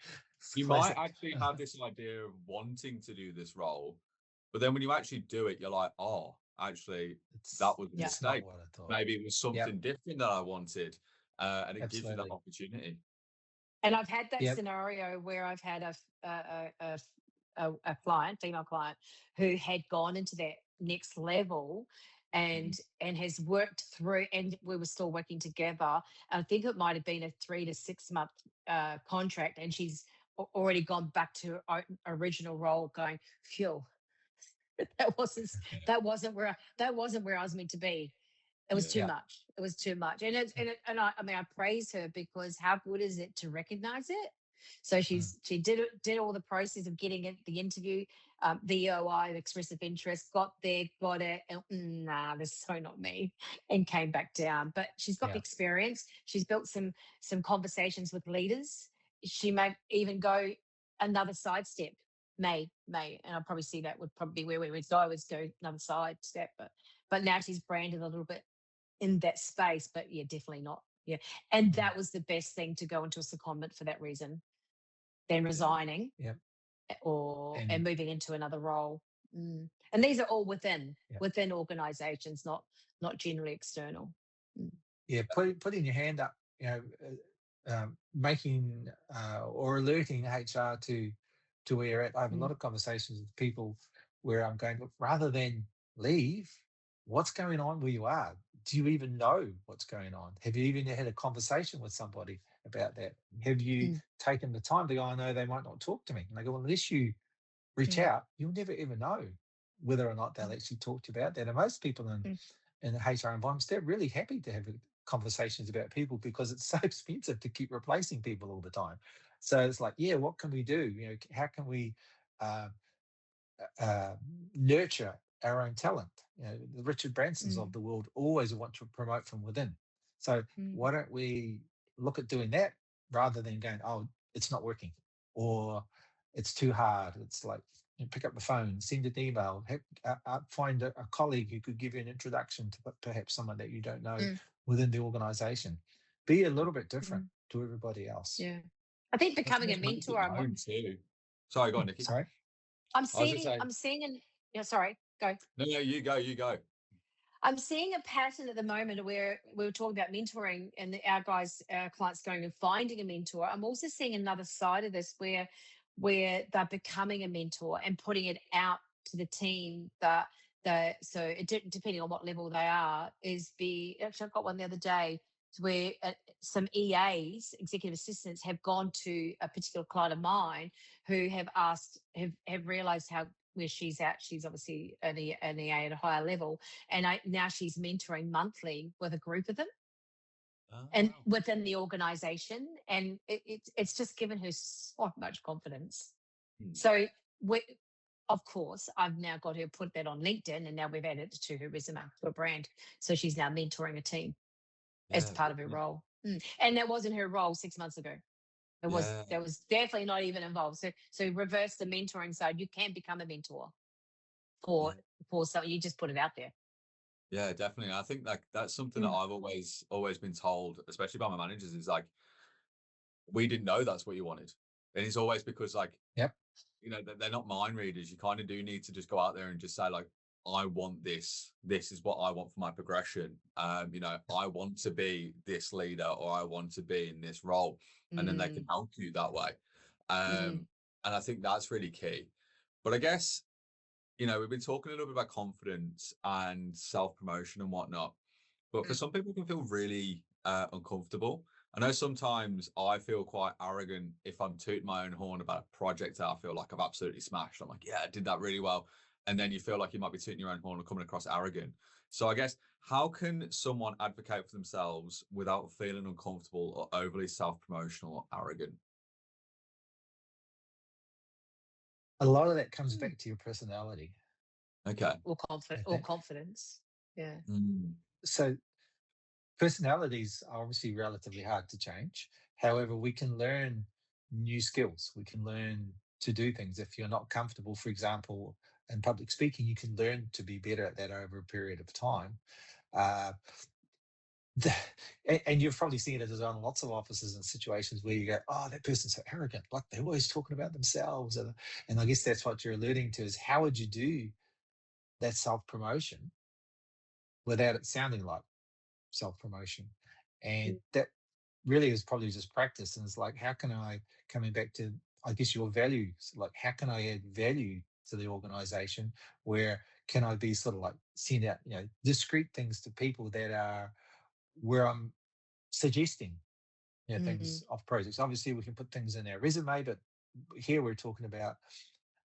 actually have this idea of wanting to do this role, but then when you actually do it, you're like, oh, actually, that was a mistake. Maybe it was something different that I wanted, and it gives you that opportunity. And I've had that scenario where I've had a client, female client, who had gone into that next level and has worked through, and we were still working together. I think it might have been a 3 to 6 month contract, and she's already gone back to her original role, going, phew, that wasn't where I was meant to be. It was too Yeah. much. It was too much. I mean, I praise her because how good is it to recognize it? So Mm. she did all the process of getting it, the interview, the EOI, the expressive interest, got there, got it, and nah, this is so not me, and came back down. But she's got the Yeah. experience. She's built some conversations with leaders. She may even go another sidestep. And I'll probably see that would probably be where we would go, is go another sidestep. But now she's branded a little bit in that space, but yeah, definitely not. Yeah. And Mm. that was the best thing, to go into a secondment for that reason, than resigning Yeah. and And moving into another role. And these are all yeah. within organizations, not generally external. Yeah, putting your hand up, making or alerting HR to where you're at. I have a lot of conversations with people where I'm going, look, rather than leave, what's going on where you are? Do you even know what's going on? Have you even had a conversation with somebody about that? Have you taken the time to go, I know they might not talk to me? And I go, well, unless you reach out, you'll never ever know whether or not they'll actually talk to you about that. And most people in the HR environments, they're really happy to have conversations about people because it's so expensive to keep replacing people all the time. So it's like, yeah, what can we do? How can we uh, nurture our own talent? The Richard Bransons of the world always want to promote from within. So why don't we look at doing that rather than going, oh, it's not working, or it's too hard. It's like, pick up the phone, send an email, find a colleague who could give you an introduction to perhaps someone that you don't know within the organization. Be a little bit different to everybody else. Yeah. I think becoming a mentor. Sorry, go on, Nikki. Sorry. I'm seeing yeah, sorry, go. No, you go. I'm seeing a pattern at the moment where we were talking about mentoring and our clients going and finding a mentor. I'm also seeing another side of this where they're becoming a mentor and putting it out to the team depending on what level they are, actually I've got one the other day where some EAs, executive assistants, have gone to a particular client of mine who have realized where she's at. She's obviously an EA at a higher level, and now she's mentoring monthly with a group of them, and within the organization, and it's just given her so much confidence. So of course, I've now got her put that on LinkedIn, and now we've added it to her resume, to a brand. So she's now mentoring a team as part of her role. And that wasn't her role 6 months ago. That was definitely not even involved. So reverse the mentoring side. You can become a mentor for something. You just put it out there. Yeah, definitely. I think that's something that I've always been told, especially by my managers, is like, we didn't know that's what you wanted. And it's always because they're not mind readers. You kind of do need to just go out there and just say, like, I want this. This is what I want for my progression. I want to be this leader, or I want to be in this role. And then they can help you that way. And I think that's really key. But I guess, we've been talking a little bit about confidence and self-promotion and whatnot. But for some people, it can feel really uncomfortable. I know sometimes I feel quite arrogant if I'm tooting my own horn about a project that I feel like I've absolutely smashed. I'm like, yeah, I did that really well. And then you feel like you might be tooting your own horn and coming across arrogant. So I guess, how can someone advocate for themselves without feeling uncomfortable or overly self-promotional or arrogant? A lot of that comes back to your personality. Okay. Or confidence. Yeah. So personalities are obviously relatively hard to change. However, we can learn new skills. We can learn to do things. If you're not comfortable, for example, in public speaking, you can learn to be better at that over a period of time. And you've probably seen it as well in lots of offices and situations where you go, oh, that person's so arrogant, like they're always talking about themselves. And I guess that's what you're alluding to, is how would you do that self-promotion without it sounding like self-promotion? And that really is probably just practice. And it's like, how can I, coming back to, I guess, your values, like how can I add value to the organization? Where can I be sort of like send out, discrete things to people that are where I'm suggesting things of projects. Obviously, we can put things in our resume, but here we're talking about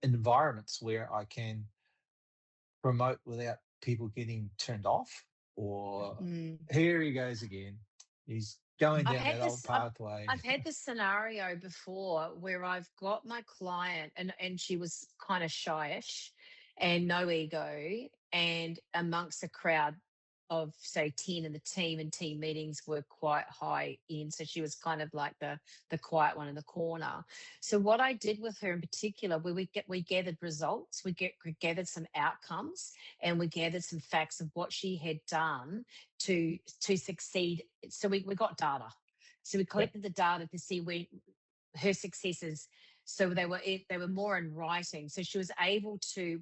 environments where I can promote without people getting turned off? Or Mm. here he goes again. He's going I've down had that old this. pathway. I've had this scenario before where I've got my client and she was kind of shyish and no ego, and amongst a crowd of say 10 in the team, and team meetings were quite high in, so she was kind of like the quiet one in the corner. So what I did with her in particular, where we gathered results, we gathered some outcomes, and we gathered some facts of what she had done to succeed. So we got data, so we collected the data to see where her successes. So they were more in writing. So she was able to,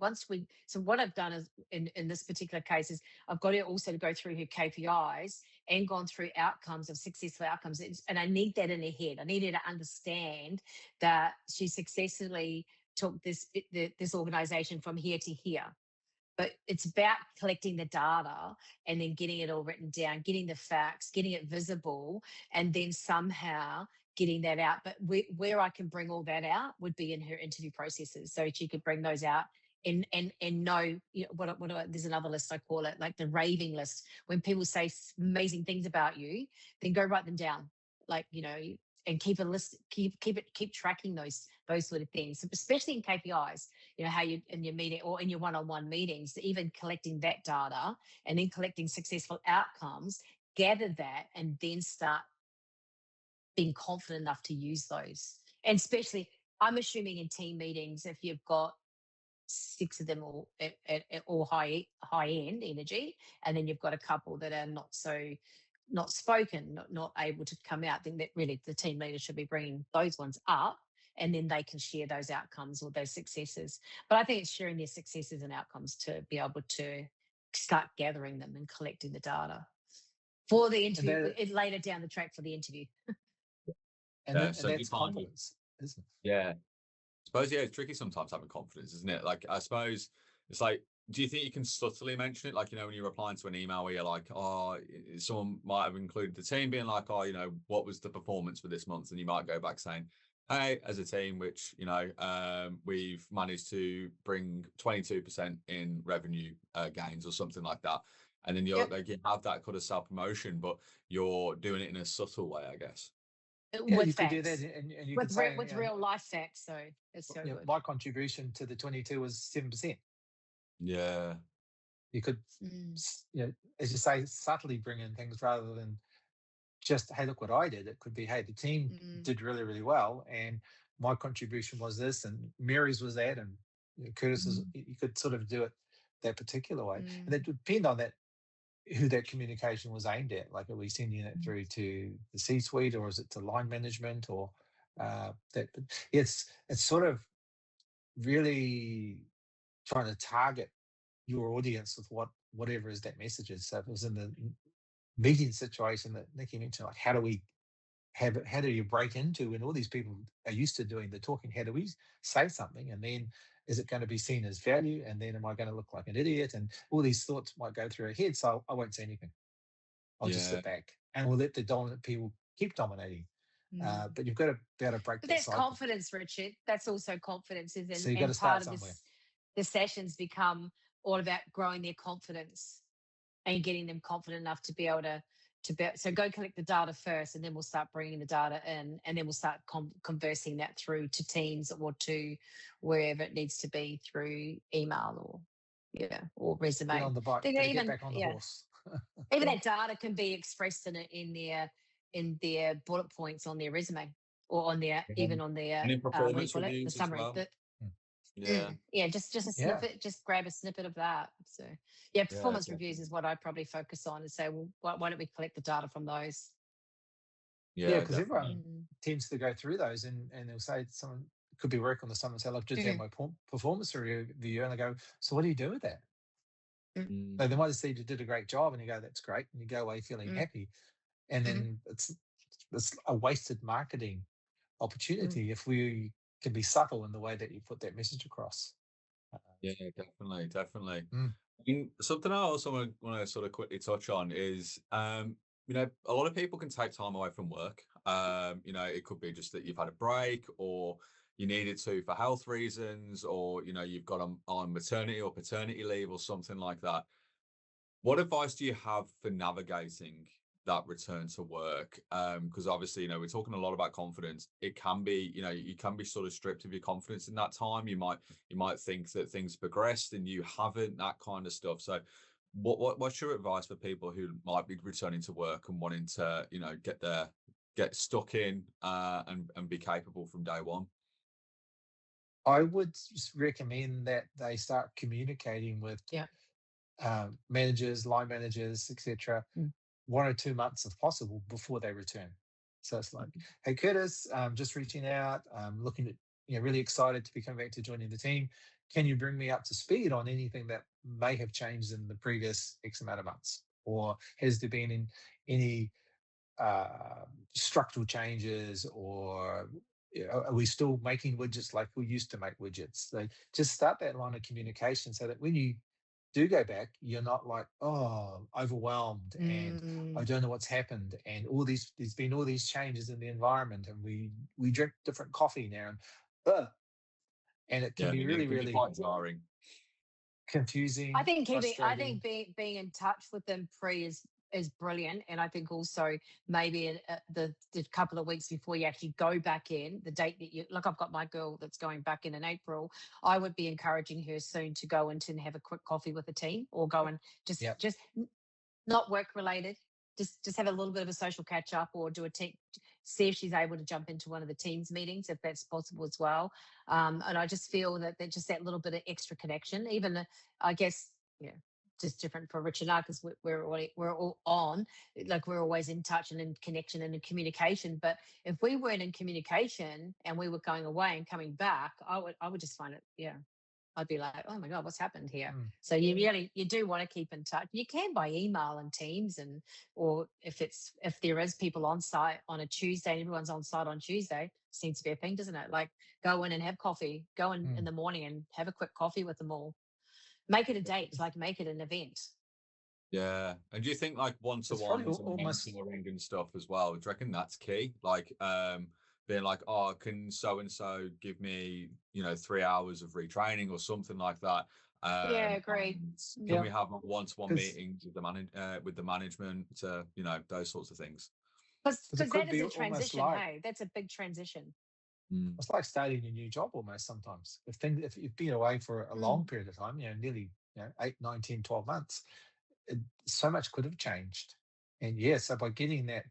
so what I've done is in this particular case is I've got her also to go through her KPIs and gone through outcomes of successful outcomes. And I need that in her head. I need her to understand that she successfully took this organization from here to here. But it's about collecting the data and then getting it all written down, getting the facts, getting it visible, and then somehow getting that out. But where I can bring all that out would be in her interview processes. So she could bring those out and know, there's another list I call it, like the raving list. When people say amazing things about you, then go write them down. Like, and keep a list, keep tracking those sort of things, especially in KPIs. How you in your meeting or in your one-on-one meetings, even collecting that data and then collecting successful outcomes, gather that, and then start being confident enough to use those. And especially, I'm assuming in team meetings, if you've got 6 of them all high end energy, and then you've got a couple that are not spoken, not able to come out, then that really the team leader should be bringing those ones up, and then they can share those outcomes or those successes. But I think it's sharing their successes and outcomes to be able to start gathering them and collecting the data for the interview, later down the track for the interview. And that's confidence, isn't it? Yeah. I suppose, it's tricky sometimes having confidence, isn't it? Like, I suppose it's like, do you think you can subtly mention it? Like, when you're replying to an email where you're like, oh, someone might have included the team being like, oh, what was the performance for this month? And you might go back saying, hey, as a team, which, we've managed to bring 22% in revenue gains or something like that. And then you have that kind of self-promotion, but you're doing it in a subtle way, I guess. With you facts. could do that, and you with could say with real life facts. So it's so good. My contribution to the 22 was 7%. Yeah. You could, as you say, subtly bring in things rather than just, hey, look what I did. It could be, hey, the team did really, really well, and my contribution was this, and Mary's was that, and Curtis's. You could sort of do it that particular way, and it would depend on that, who that communication was aimed at. Like, are we sending it through to the C-suite, or is it to line management, or that? But it's sort of really trying to target your audience with whatever is that message is. So if it was in the meeting situation that Nikki mentioned, like, how do you break into when all these people are used to doing the talking? How do we say something, and then is it going to be seen as value? And then am I going to look like an idiot? And all these thoughts might go through her head. So I won't say anything. I'll just sit back, and we'll let the dominant people keep dominating. But you've got to be able to break that that's cycle. Confidence, Richard. That's also confidence. So you've got to start somewhere. The sessions become all about growing their confidence and getting them confident enough to be able to so go collect the data first, and then we'll start bringing the data in, and then we'll start conversing that through to Teams or to wherever it needs to be, through email or resume. Get on the bike. Get back on the horse. Even that data can be expressed in their bullet points on their resume, or on their even on their performance reviews, the summary. as well. Just a snippet. Just grab a snippet of that. So performance reviews is what I probably focus on, and say, well, why don't we collect the data from those? Because everyone tends to go through those, and they'll say, someone could be working on someone, say, I've just had my performance review, and they go, so what do you do with that? So they might have said you did a great job, and you go, that's great, and you go away feeling happy, and then it's a wasted marketing opportunity if we can be subtle in the way that you put that message across. Definitely. I mean, something I also want to sort of quickly touch on is, a lot of people can take time away from work. It could be just that you've had a break, or you needed to for health reasons, or you've got on maternity or paternity leave or something like that. What advice do you have for navigating that return to work? Because obviously, we're talking a lot about confidence. It can be, you can be sort of stripped of your confidence in that time. You might think that things progressed and you haven't, that kind of stuff. So what's your advice for people who might be returning to work and wanting to, get stuck in and be capable from day one? I would recommend that they start communicating with Yeah. Managers, line managers, etc. 1 or 2 months if possible before they return. So it's like, hey Curtis, just reaching out, looking at, really excited to be coming back to joining the team. Can you bring me up to speed on anything that may have changed in the previous X amount of months? Or has there been any structural changes, or are we still making widgets like we used to make widgets? So just start that line of communication so that when you do go back, you're not like, oh, overwhelmed and I don't know what's happened, and there's been all these changes in the environment, and we drink different coffee now, and it can be it really, can be really quite jarring. confusing. I think frustrating. being in touch with them is brilliant, and I think also maybe the couple of weeks before you actually go back in, the date that I've got my girl that's going back in April. I would be encouraging her soon to go into and have a quick coffee with the team, or go and just not work related, just have a little bit of a social catch up, or do a team, see if she's able to jump into one of the teams meetings if that's possible as well. And I just feel that just that little bit of extra connection, even I guess, just different for Richard and I, because we're all on, like we're always in touch and in connection and in communication. But if we weren't in communication and we were going away and coming back, I would just find it, I'd be like, oh my God, what's happened here? So you do want to keep in touch. You can by email and Teams, or if there is people on site on a Tuesday and everyone's on site on Tuesday, seems to be a thing, doesn't it? Like go in and have coffee, go in the morning and have a quick coffee with them all. Make it a date, like make it an event. Yeah. And do you think like one-to-ones and mentoring and stuff as well, do you reckon that's key? Like being like, oh, can so-and-so give me, 3 hours of retraining or something like that? Agreed. Can we have one-to-one meetings with the management, those sorts of things? Because that is a transition, hey? That's a big transition. It's like starting a new job almost sometimes. If you've been away for a long period of time, nearly 8, 9, 10, 12 months, so much could have changed. And so by getting that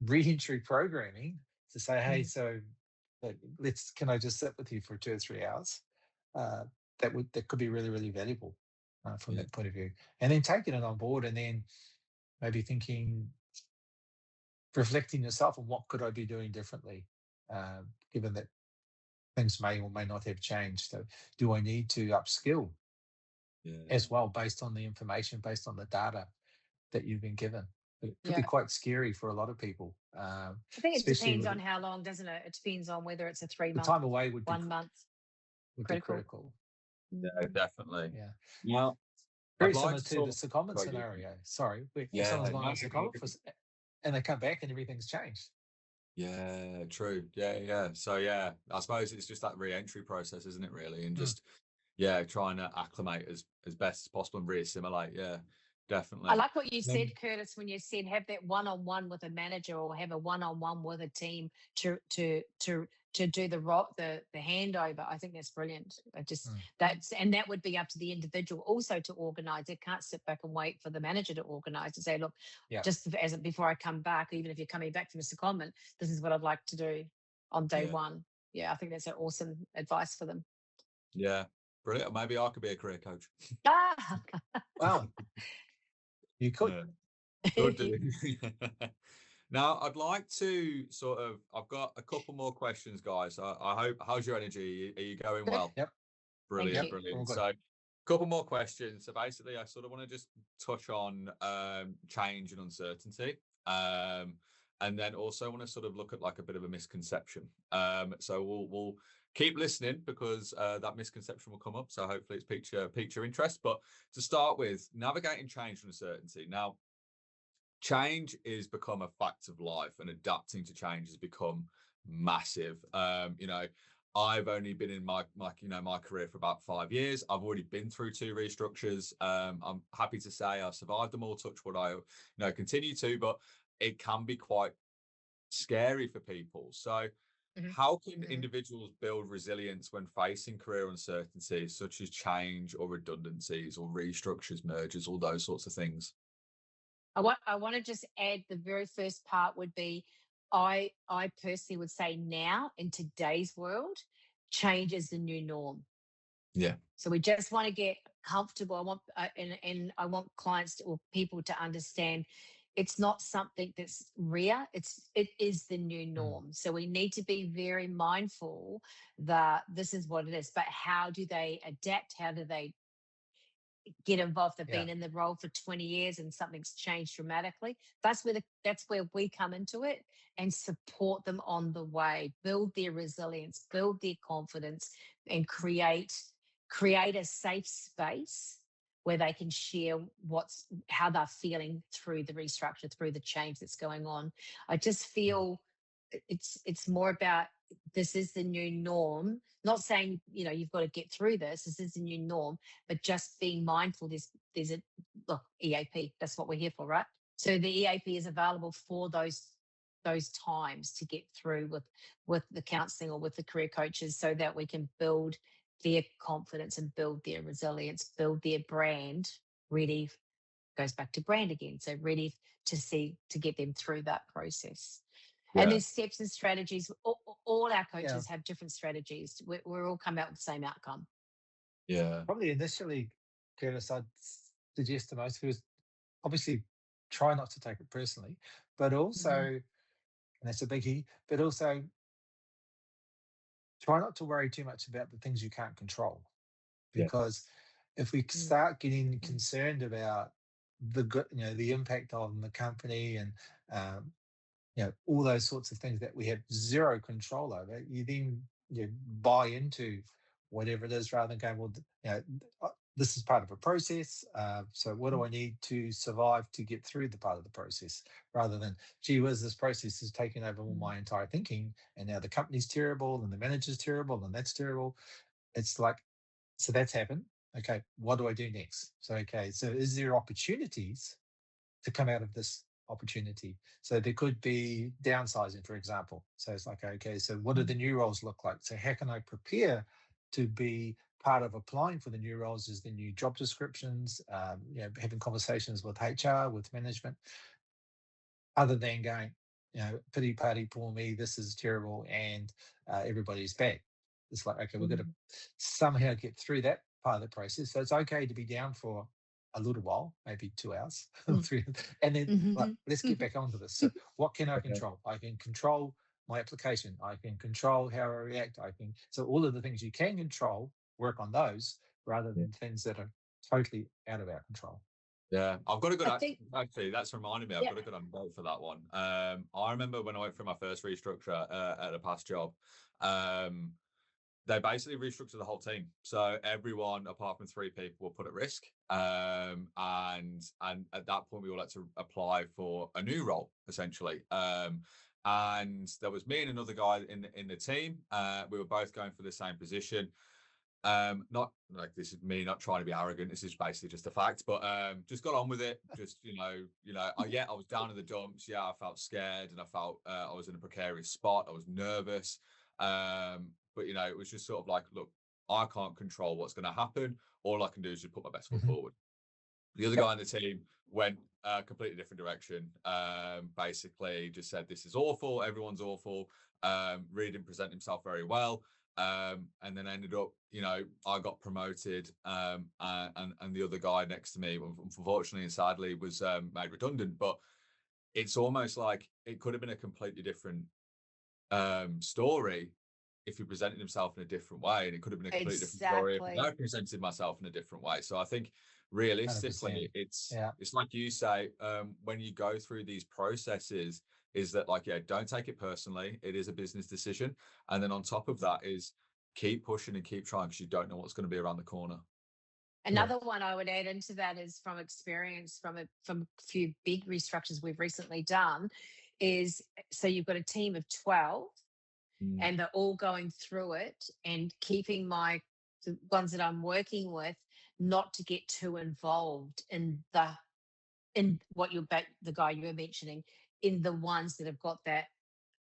re-entry programming to say, hey, so can I just sit with you for 2 or 3 hours? That could be really, really valuable from that point of view. And then taking it on board, and then maybe reflecting yourself on what could I be doing differently, given that things may or may not have changed. So do I need to upskill as well, based on the information, based on the data that you've been given? It could be quite scary for a lot of people. I think it depends on how long, doesn't it? It depends on whether it's a 3 month, the time away would be 1 month. Would be critical. Yeah, definitely. Yeah. Now, very similar to the secondment scenario. Sorry, someone's gone on secondment and they come back and everything's changed. Yeah, true. Yeah. So I suppose it's just that re-entry process, isn't it, really? And just trying to acclimate as best as possible and re-assimilate. Yeah, definitely. I like what you said, Curtis, when you said have that one-on-one with a manager, or have a one-on-one with a team to do the handover. I think that's brilliant. That would be up to the individual also to organise. They can't sit back and wait for the manager to organise and say, look, just before I come back, even if you're coming back from a secondment, this is what I'd like to do on day one. Yeah, I think that's an awesome advice for them. Yeah, brilliant. Maybe I could be a career coach. Wow. You could. Could do. Now, I'd like to I've got a couple more questions, guys. I hope, how's your energy? Are you going well? Yep. Brilliant. So, a couple more questions. So basically, I sort of want to just touch on change and uncertainty. And then also want to sort of look at like a bit of a misconception. So we'll keep listening, because that misconception will come up. So hopefully it's piqued your interest. But to start with, navigating change and uncertainty. Now, change is become a fact of life, and adapting to change has become massive. I've only been in my career for about 5 years. I've already been through 2 restructures. I'm happy to say I've survived them all. Touch wood, I continue to, but it can be quite scary for people. So how can individuals build resilience when facing career uncertainties such as change or redundancies or restructures, mergers, all those sorts of things? I want to just add the very first part would be I personally would say now in today's world, change is the new norm. Yeah. So we just want to get comfortable. I want and I want clients or people to understand it's not something that's rare. It is the new norm. So we need to be very mindful that this is what it is. But how do they adapt? How do they get involved? They've been in the role for 20 years and something's changed dramatically. That's where we come into it and support them on the way, build their resilience, build their confidence, and create a safe space where they can share how they're feeling through the restructure, through the change that's going on. I just feel it's more about this is the new norm. Not saying you've got to get through this. This is the new norm, but just being mindful. There's a look EAP. That's what we're here for, right? So the EAP is available for those times to get through with the counselling or with the career coaches, so that we can build their confidence and build their resilience, build their brand ready. Goes back to brand again. So ready to get them through that process. Yeah. And there's steps and strategies. All our coaches have different strategies. We're all come out with the same outcome. Yeah. Probably initially, Curtis, I'd suggest to most people, obviously try not to take it personally, but also, and that's a biggie, but also try not to worry too much about the things you can't control. Because if we start getting concerned about the impact on the company and all those sorts of things that we have zero control over, you then buy into whatever it is rather than going, well, this is part of a process. So what do I need to survive to get through the part of the process? Rather than, gee whiz, this process is taking over all my entire thinking, and now the company's terrible, and the manager's terrible, and that's terrible. It's like, so that's happened. Okay, what do I do next? So is there opportunities to come out of this opportunity? So there could be downsizing, for example. So it's like, okay, so what do the new roles look like? So how can I prepare to be part of applying for the new roles? Is the new job descriptions, having conversations with HR, with management, other than going, pity party, poor me, this is terrible, and everybody's bad. It's like, okay, we're going to somehow get through that part of the process. So it's okay to be down for a little while, maybe 2 hours, 3, and then let's get back onto this. So what can I control? I can control my application. I can control how I react. So all of the things you can control, work on those rather than things that are totally out of our control. Yeah, I've got a good actually. That's reminded me. I've got a good anecdote for that one. I remember when I went through my first restructure at a past job. They basically restructured the whole team, so everyone apart from 3 people were put at risk. And at that point, we all had to apply for a new role, essentially. And there was me and another guy in the team. We were both going for the same position. Not like this is me not trying to be arrogant. This is basically just a fact, but just got on with it. Just I was down in the dumps. Yeah, I felt scared and I felt I was in a precarious spot. I was nervous. But it was just sort of like, look, I can't control what's going to happen. All I can do is just put my best foot forward. The other guy in the team went a completely different direction. Basically just said, this is awful. Everyone's awful. Really didn't present himself very well. And then ended up, I got promoted, and the other guy next to me, unfortunately and sadly, was made redundant. But it's almost like it could have been a completely different story if he presented himself in a different way, and it could have been a completely different story if I presented myself in a different way. So I think realistically, 100%. It's like you say, when you go through these processes, is that don't take it personally. It is a business decision. And then on top of that is keep pushing and keep trying, because you don't know what's going to be around the corner. Another one I would add into that is from experience from a few big restructures we've recently done is, so you've got a team of 12 and they're all going through it, and keeping the ones that I'm working with not to get too involved in what the guy you were mentioning, in the ones that have got that,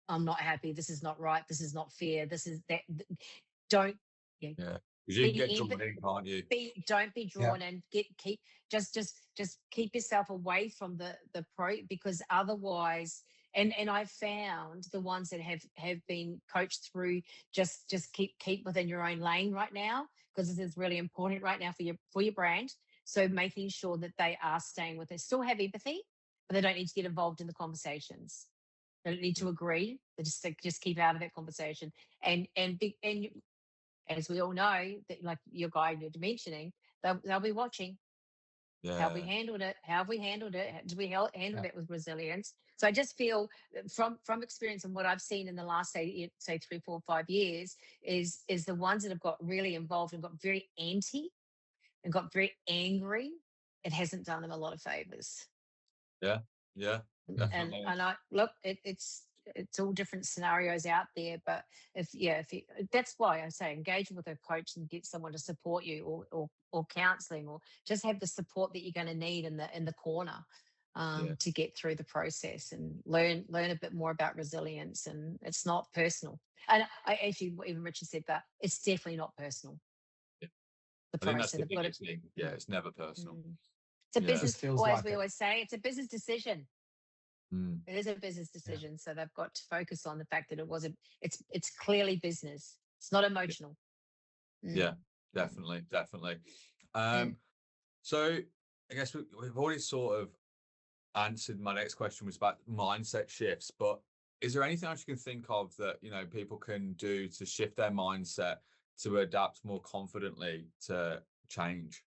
I'm not happy, this is not right, this is not fair, this is that. Don't, yeah, Yeah. Because you can get drawn in, can't you? don't be drawn in. Just keep yourself away from the pro, because otherwise, and I've found the ones that have been coached through, just keep within your own lane right now, because this is really important right now for your brand. So making sure that they are staying with it, still have empathy, but they don't need to get involved in the conversations. They don't need to agree. They just keep out of that conversation. And as we all know, that like your guy you're mentioning, they'll be watching. Yeah. How have we handled it? How have we handled it? Did we handle that with resilience? So I just feel from experience and what I've seen in the last say 3, 4, 5 years is the ones that have got really involved and got very anti and got very angry. It hasn't done them a lot of favors. Yeah. Yeah. And Definitely. I look, it's all different scenarios out there, but if that's why I say engage with a coach and get someone to support you, or counseling, or just have the support that you're going to need in the corner, to get through the process and learn a bit more about resilience. And it's not personal. And I actually, even Richard said that it's definitely not personal. Yeah. The I think that's process, the biggest thing. Yeah, it's never personal. It's a Yeah. business, feels or as like we it. always say, it's a business decision. Mm. It is a business decision, so they've got to focus on the fact that it's clearly business. It's not emotional. Yeah, definitely. Mm. So I guess we've already sort of answered my next question, was about mindset shifts, but is there anything else you can think of that, people can do to shift their mindset to adapt more confidently to change?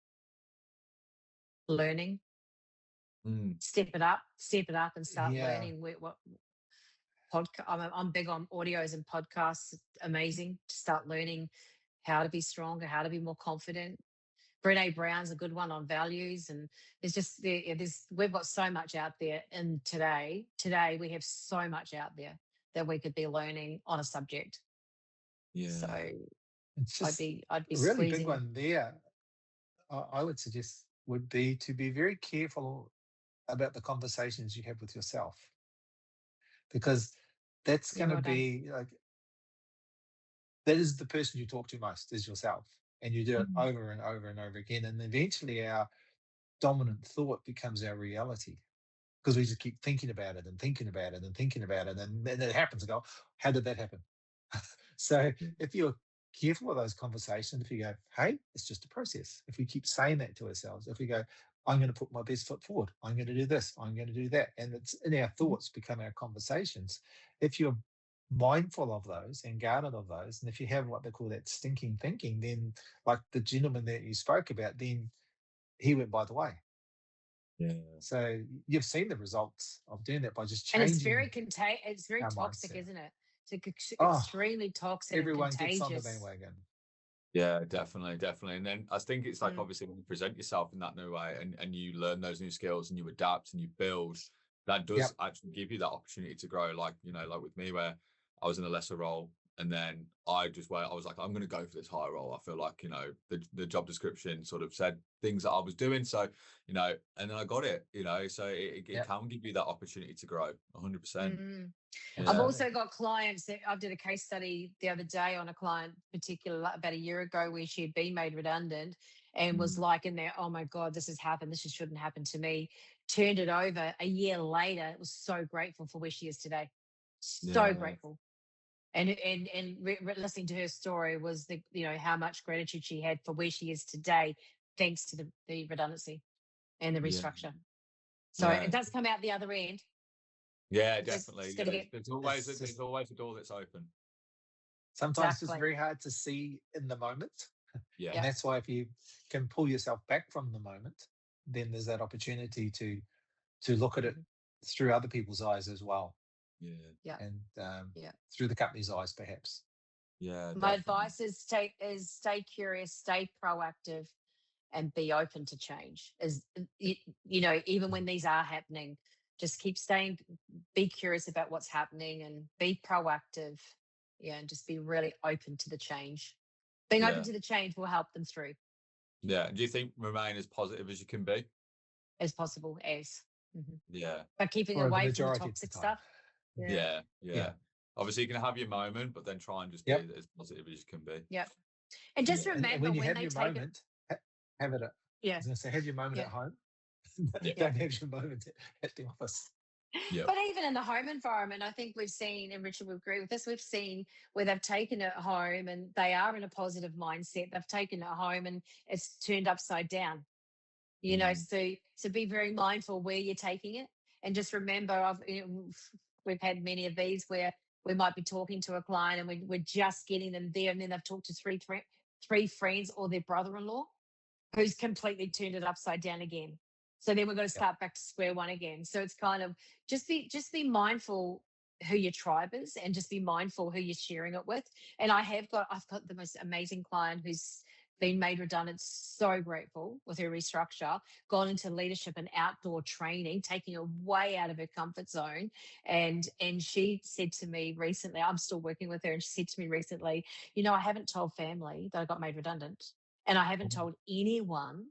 Learning, step it up, and start learning. I'm big on audios and podcasts. Amazing to start learning how to be stronger, how to be more confident. Brene Brown's a good one on values, and we've got so much out there. And today we have so much out there that we could be learning on a subject. Yeah. So It's just I'd be a really squeezing. big one there. I would suggest would be to be very careful about the conversations you have with yourself, because that's Yeah, going to well done. be like, that is the person you talk to most, is yourself, and you do it over and over and over again, and eventually our dominant thought becomes our reality, because we just keep thinking about it and thinking about it and thinking about it, and then it happens and go, how did that happen? So if you're careful with those conversations, if you go, hey, it's just a process. If we keep saying that to ourselves, if we go, I'm going to put my best foot forward, I'm going to do this, I'm going to do that, and it's in our thoughts become our conversations. If you're mindful of those and guarded of those, and if you have what they call that stinking thinking, then like the gentleman that you spoke about, then he went by the way. Yeah. So you've seen the results of doing that by just And changing. it's very toxic, mindset. isn't it? It's Oh, extremely toxic everyone and gets on the contagious. bandwagon. Yeah, definitely. And then I think it's like, obviously, when you present yourself in that new way, and you learn those new skills and you adapt and you build, that does actually give you that opportunity to grow. Like, like with me, where I was in a lesser role, and then I was like, I'm going to go for this higher role. I feel like, the job description sort of said things that I was doing. So, and then I got it, so it can give you that opportunity to grow 100%. I've also got clients that I did a case study the other day on a client, particular about a year ago, where she had been made redundant and was like in there, oh my God, this has happened. This just shouldn't happen to me. Turned it over a year later. Was so grateful for where she is today. So grateful. And listening to her story was how much gratitude she had for where she is today, thanks to the redundancy and the restructure. So it does come out the other end. Yeah, definitely. There's always a door that's open. Sometimes it's very hard to see in the moment. Yeah. And that's why if you can pull yourself back from the moment, then there's that opportunity to look at it through other people's eyes as well. Yeah. And through the company's eyes, perhaps. Yeah. My advice is stay curious, stay proactive, and be open to change. Even when these are happening, just be curious about what's happening and be proactive. Yeah, and just be really open to the change. Being open to the change will help them through Yeah. Do you think remain as positive as you can be? as possible as. Mhm. Yeah. But keeping or the away from the majority of the toxic time. stuff. Yeah. Yeah. Yeah. Yeah. Obviously, you can have your moment, but then try and just be Yep. as positive as you can be. Yep. And just Yeah. And remember when you when have they your take it. moment, have it. I Yeah. was going to say, have your moment Yeah. at home. Yeah. Don't have your moment at the office. Yeah. But even in the home environment, I think we've seen, and Richard would agree with this, we've seen where they've taken it home and they are in a positive mindset. They've taken it home and it's turned upside down. You know, so be very mindful where you're taking it, and just remember, we've had many of these where we might be talking to a client and we're just getting them there, and then they've talked to three friends or their brother-in-law who's completely turned it upside down again. So then we're going to Yep. start back to square one again. So it's kind of just be mindful who your tribe is, and just be mindful who you're sharing it with. And I've got the most amazing client who's been made redundant, so grateful with her restructure, gone into leadership and outdoor training, taking her way out of her comfort zone. And she said to me recently, I'm still working with her, and she said to me recently, I haven't told family that I got made redundant. And I haven't told anyone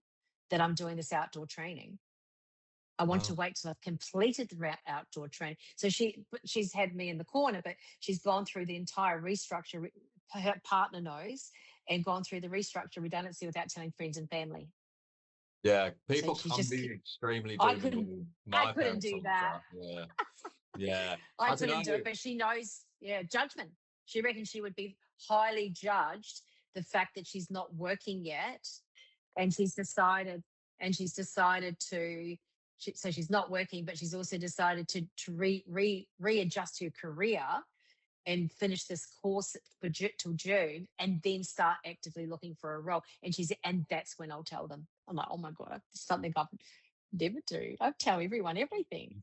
that I'm doing this outdoor training. I want to wait till I've completed the outdoor training. So she's had me in the corner, but she's gone through the entire restructure. Her partner knows, and gone through the restructure redundancy without telling friends and family. Yeah. People she can just be extremely I doom and couldn't gloom. I My couldn't parents do told me that. Yeah. Yeah. I I don't couldn't do know. it, but she knows, judgment. She reckons she would be highly judged, the fact that she's not working yet, and she's decided to. So she's not working, but she's also decided to readjust her career and finish this course till June, and then start actively looking for a role. And that's when I'll tell them. I'm like, oh my God, it's something I've never do. I tell everyone everything.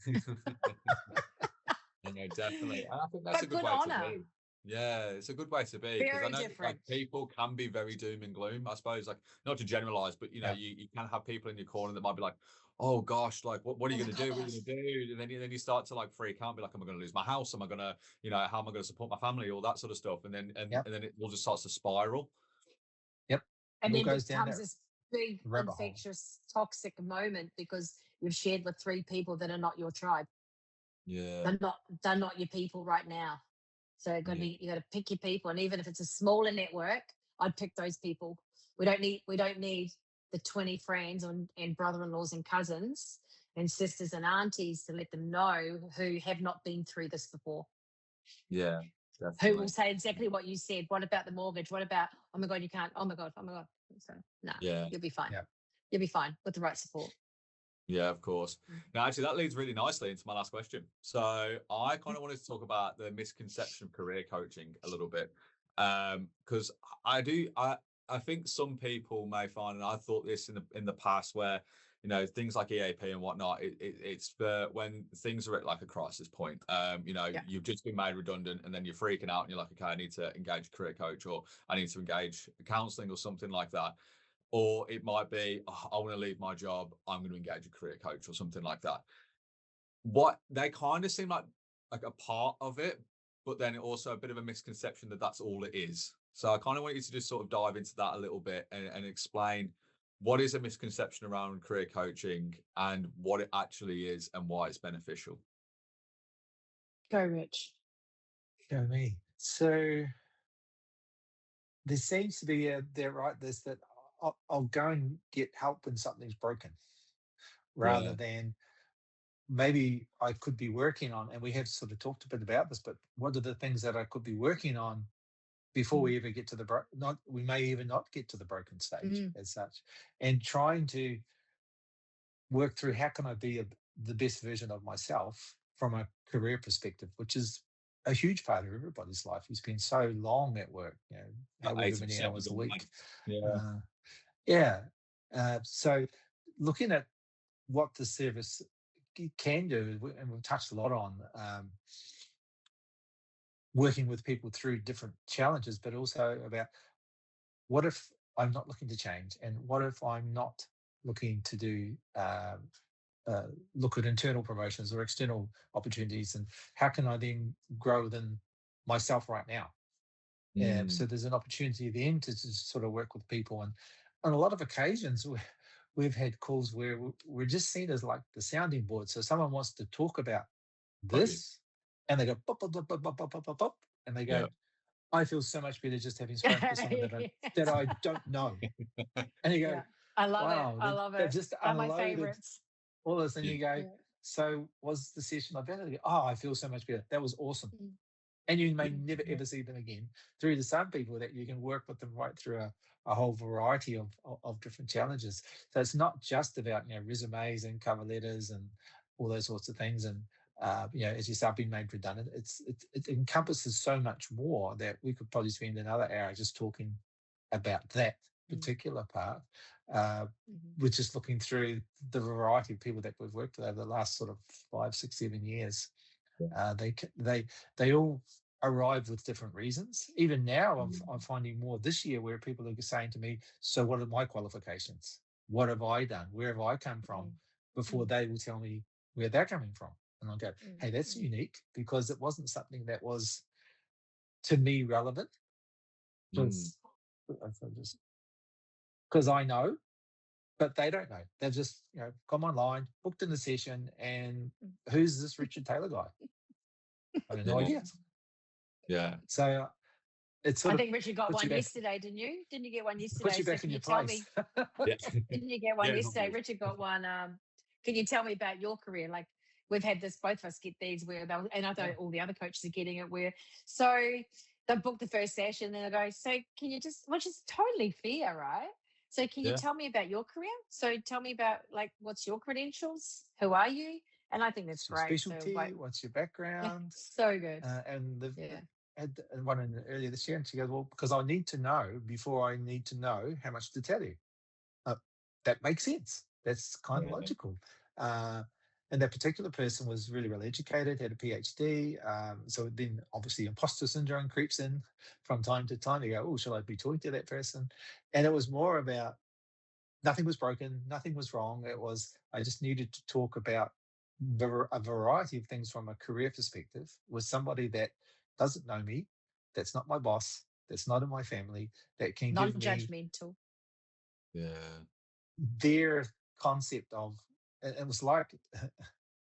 No, definitely. And I think that's But a good good way to honor. be. Yeah, it's a good way to be, because I Very know like different. people can be very doom and gloom. I suppose, like, not to generalize, but Yeah. you can have people in your corner that might be like, "Oh gosh, like what are you Oh my going to do? What are gosh. you going to do?" And then you start to like freak out, and be like, "Am I going to lose my house? Am I going to, how am I going to support my family? All that sort of stuff." And then Yep. and then it all just starts to spiral. Yep. And It all then goes down becomes that this big, rabbit hole. infectious, toxic moment because you've shared with three people that are not your tribe. Yeah. They're not your people right now. So you got to pick your people, and even if it's a smaller network, I'd pick those people. We don't need the 20 friends and brother-in-laws and cousins and sisters and aunties to let them know who have not been through this before. Yeah, Who definitely. will say exactly what you said? What about the mortgage? What about, oh my God, you can't? Oh my God. So no, Yeah. you'll be fine. Yeah. You'll be fine with the right support. Yeah, of course. Now, actually, that leads really nicely into my last question. So I kind of wanted to talk about the misconception of career coaching a little bit, because I think some people may find, and I thought this in the past, where things like EAP and whatnot, it's for when things are at like a crisis point. You've just been made redundant, and then you're freaking out, and you're like, okay, I need to engage a career coach, or I need to engage counselling, or something like that. Or it might be, oh, I want to leave my job, I'm going to engage a career coach, or something like that. What they kind of seem like a part of it, but then also a bit of a misconception that that's all it is. So I kind of want you to just sort of dive into that a little bit, and explain what is a misconception around career coaching, and what it actually is, and why it's beneficial. Go, Rich. Go me. So there seems to be this that I'll go and get help when something's broken, rather Yeah. than maybe I could be working on, and we have sort of talked a bit about this, but what are the things that I could be working on before we ever get to we may even not get to the broken stage as such, and trying to work through how can I be the best version of myself from a career perspective, which is a huge part of everybody's life. You spend so long at work, About however many 80% of hours a the week. way. Yeah. Yeah. So looking at what the service can do, and we've touched a lot on working with people through different challenges, but also about what if I'm not looking to change, and what if I'm not looking to do look at internal promotions or external opportunities, and how can I then grow within myself right now? So there's an opportunity then to just sort of work with people. And on a lot of occasions, we've had calls where we're just seen as like the sounding board. So someone wants to talk about this, and they go, pop, pop, pop, pop, pop, pop, pop, pop, and they go, Yeah. I feel so much better just having spoken to someone that I don't know. And you go, Yeah, I love wow, it. I love they've it. just They're my unloaded favorites. all this. And Yeah. you go, Yeah. so was the session like that? And they go, oh, I feel so much better. That was awesome. Mm. And you may Yeah. never ever see them again. Through to some people that you can work with them right through a whole variety of different challenges. So it's not just about resumes and cover letters and all those sorts of things. And as you start being made redundant, it encompasses so much more that we could probably spend another hour just talking about that particular part. We're just looking through the variety of people that we've worked with over the last sort of 5, 6, 7 years. They all arrive with different reasons. Even now, I'm finding more this year where people are saying to me, so what are my qualifications? What have I done? Where have I come from? Before they will tell me where they're coming from. And I'll go, hey, that's unique, because it wasn't something that was, to me, relevant. Because I know, but they don't know. They've just come online, booked in the session, and who's this Richard Taylor guy? I have no idea. Yeah. So it's sort I of. think Richard got one yesterday, didn't you? Didn't you get one yesterday? Put you back in your tell place. me? Didn't you get one yesterday? Richard got one. Can you tell me about your career? Like, we've had this, both of us get these where they'll, and I know all the other coaches are getting it, where so they book the first session, and they go, so can you just, which is totally fair, right? So can you tell me about your career? So tell me about, like, what's your credentials? Who are you? And I think that's great. Specialty, so, what's your background? So good. And they've had one earlier this year, and she goes, well, because I need to know before I need to know how much to tell you. That makes sense. That's kind of logical. And that particular person was really well educated, had a PhD. So then obviously imposter syndrome creeps in from time to time. You go, oh, shall I be talking to that person? And it was more about nothing was broken, nothing was wrong. It was, I just needed to talk about a variety of things from a career perspective with somebody that doesn't know me, that's not my boss, that's not in my family, that can give me non-judgmental. Their concept of, it was like,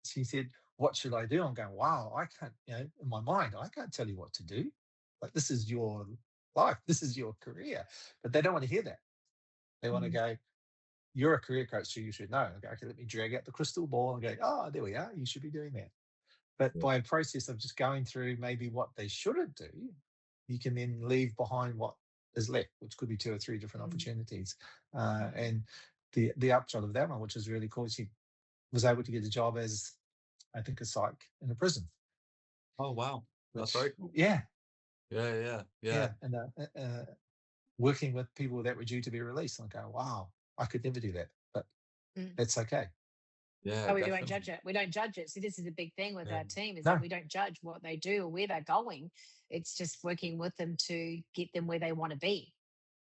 she said, what should I do? I'm going, wow, I can't, in my mind, I can't tell you what to do. Like, this is your life, this is your career. But they don't want to hear that. They want to go, you're a career coach, so you should know. I go, okay, let me drag out the crystal ball and go, oh, there we are, you should be doing that. But by a process of just going through maybe what they shouldn't do, you can then leave behind what is left, which could be 2 or 3 different opportunities. And the upshot of that one, which is really cool, she was able to get a job as, I think, a psych in a prison. Oh, wow. That's very cool. Yeah. Yeah. And working with people that were due to be released. And I go, wow, I could never do that, but that's okay. Yeah. Oh, we don't judge it. We don't judge it. So this is a big thing with our team, is that we don't judge what they do or where they're going. It's just working with them to get them where they want to be.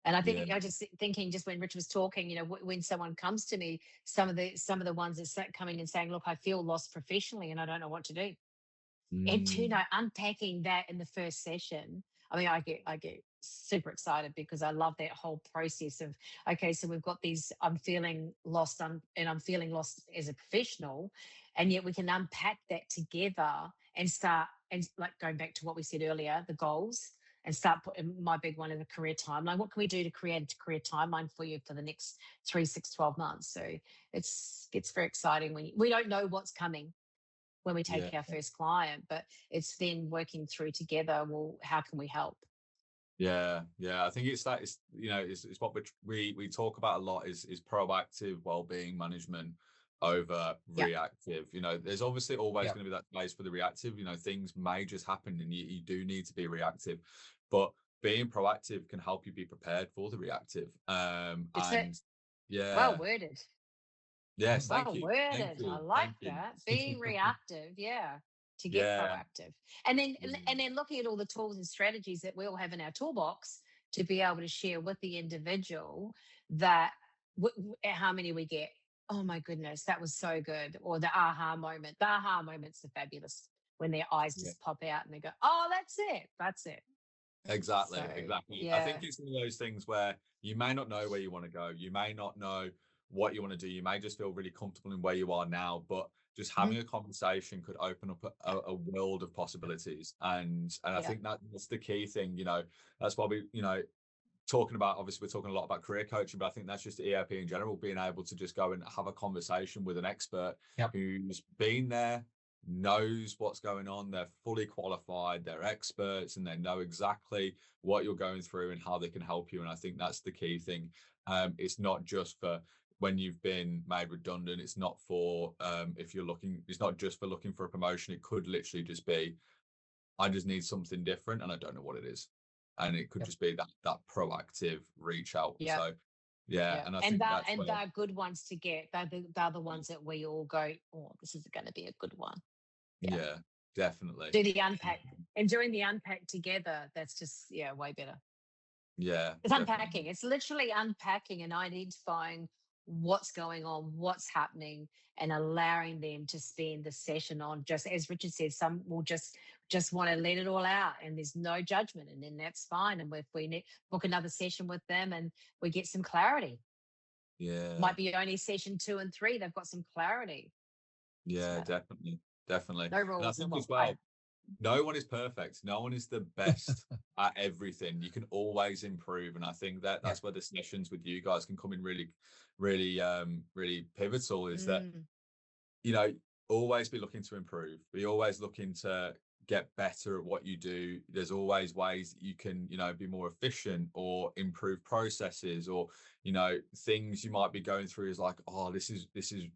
And I think I just thinking, just when Rich was talking, when someone comes to me, some of the ones that coming and saying, look, I feel lost professionally and I don't know what to do. And to unpacking that in the first session, I mean, I get super excited because I love that whole process of, okay, so we've got these, I'm feeling lost, and I'm feeling lost as a professional, and yet we can unpack that together and start, and like going back to what we said earlier, the goals, and start putting my big one in a career timeline. What can we do to create a career timeline for you for the next 3, 6, 12 months? So it's very exciting when we don't know what's coming when we take our first client, but it's then working through together. Well, how can we help? Yeah. I think it's that. It's it's what we talk about a lot. Is proactive well-being management over reactive. There's obviously always going to be that place for the reactive. Things may just happen, and you do need to be reactive, but being proactive can help you be prepared for the reactive. Well worded. Yes, thank you. I like that. Being reactive, to get proactive. And then looking at all the tools and strategies that we all have in our toolbox to be able to share with the individual that how many we get. Oh my goodness, that was so good. Or the aha moment. The aha moments are fabulous when their eyes just pop out and they go, oh, that's it. Exactly, So, exactly. I yeah. think it's one of those things where you may not know where you want to go. You may not know what you want to do. You may just feel really comfortable in where you are now, but just having a conversation could open up a world of possibilities. And I Yeah. think that's the key thing, you know, that's why we, you know, talking about, obviously we're talking a lot about career coaching, but I think that's just EAP in general, being able to just go and have a conversation with an expert who's been there, knows what's going on, they're fully qualified, they're experts, and they know exactly what you're going through and how they can help you. And I think that's the key thing. It's not just for when you've been made redundant. It's not for if you're looking, it's not just for looking for a promotion. It could literally just be, I just need something different and I don't know what it is. And it could just be that proactive reach out. Yeah. So yeah. And I think that's where, they're good ones to get. They're the ones that we all go, oh, this is going to be a good one. yeah, definitely. Do the unpack, and doing the unpack together, that's just, way better. Yeah. It's unpacking. It's literally unpacking and identifying what's going on, what's happening, and allowing them to spend the session on, just as Richard said, some will just want to let it all out and there's no judgment, and then that's fine. And if we book another session with them and we get some clarity, might be only session 2 and 3, they've got some clarity. Yeah, So, definitely. no rules. And I think as well, no one is perfect. No one is the best at everything. You can always improve. And I think that's where the sessions with you guys can come in really, really, really pivotal, is that, you know, always be looking to improve. Be always looking to get better at what you do. There's always ways that you can, you know, be more efficient or improve processes, or, you know, things you might be going through is like, oh, this is,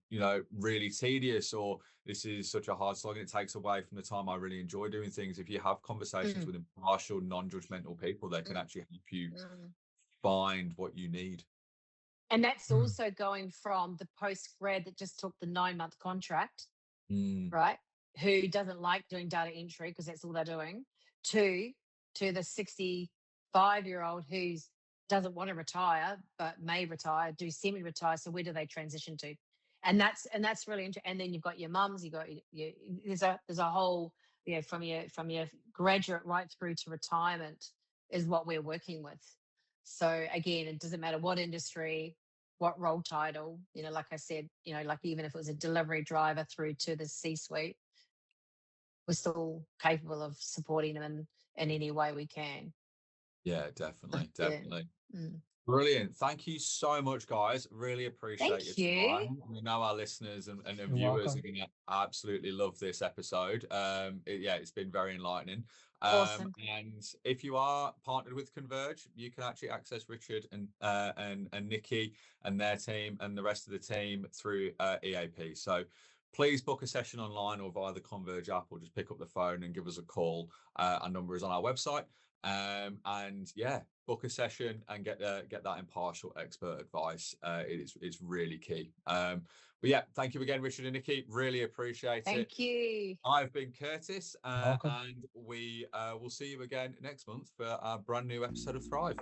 you know, really tedious, or this is such a hard slog and it takes away from the time I really enjoy doing things. If you have conversations with impartial, non-judgmental people, they can actually help you find what you need. And that's also going from the post-grad that just took the 9-month contract, right, who doesn't like doing data entry because that's all they're doing, to the 65-year-old who doesn't want to retire but may retire, do semi-retire. So where do they transition to? And that's really interesting. And then you've got your mums, you've got there's a whole, from your graduate right through to retirement is what we're working with. So again, it doesn't matter what industry, what role title, like I said, like even if it was a delivery driver through to the C-suite, we're still capable of supporting them in any way we can. Yeah, definitely. Brilliant. Thank you so much, guys. Really appreciate your time. We know our listeners and viewers are going to absolutely love this episode. It's been very enlightening. Awesome. And if you are partnered with Converge, you can actually access Richard and Nikki and their team and the rest of the team through EAP. So please book a session online or via the Converge app, or just pick up the phone and give us a call. Our number is on our website. Book a session and get that impartial expert advice. It's really key. But yeah, thank you again, Richard and Nikki. Really appreciate it. Thank you. I've been Curtis, and we will see you again next month for our brand new episode of Thrive.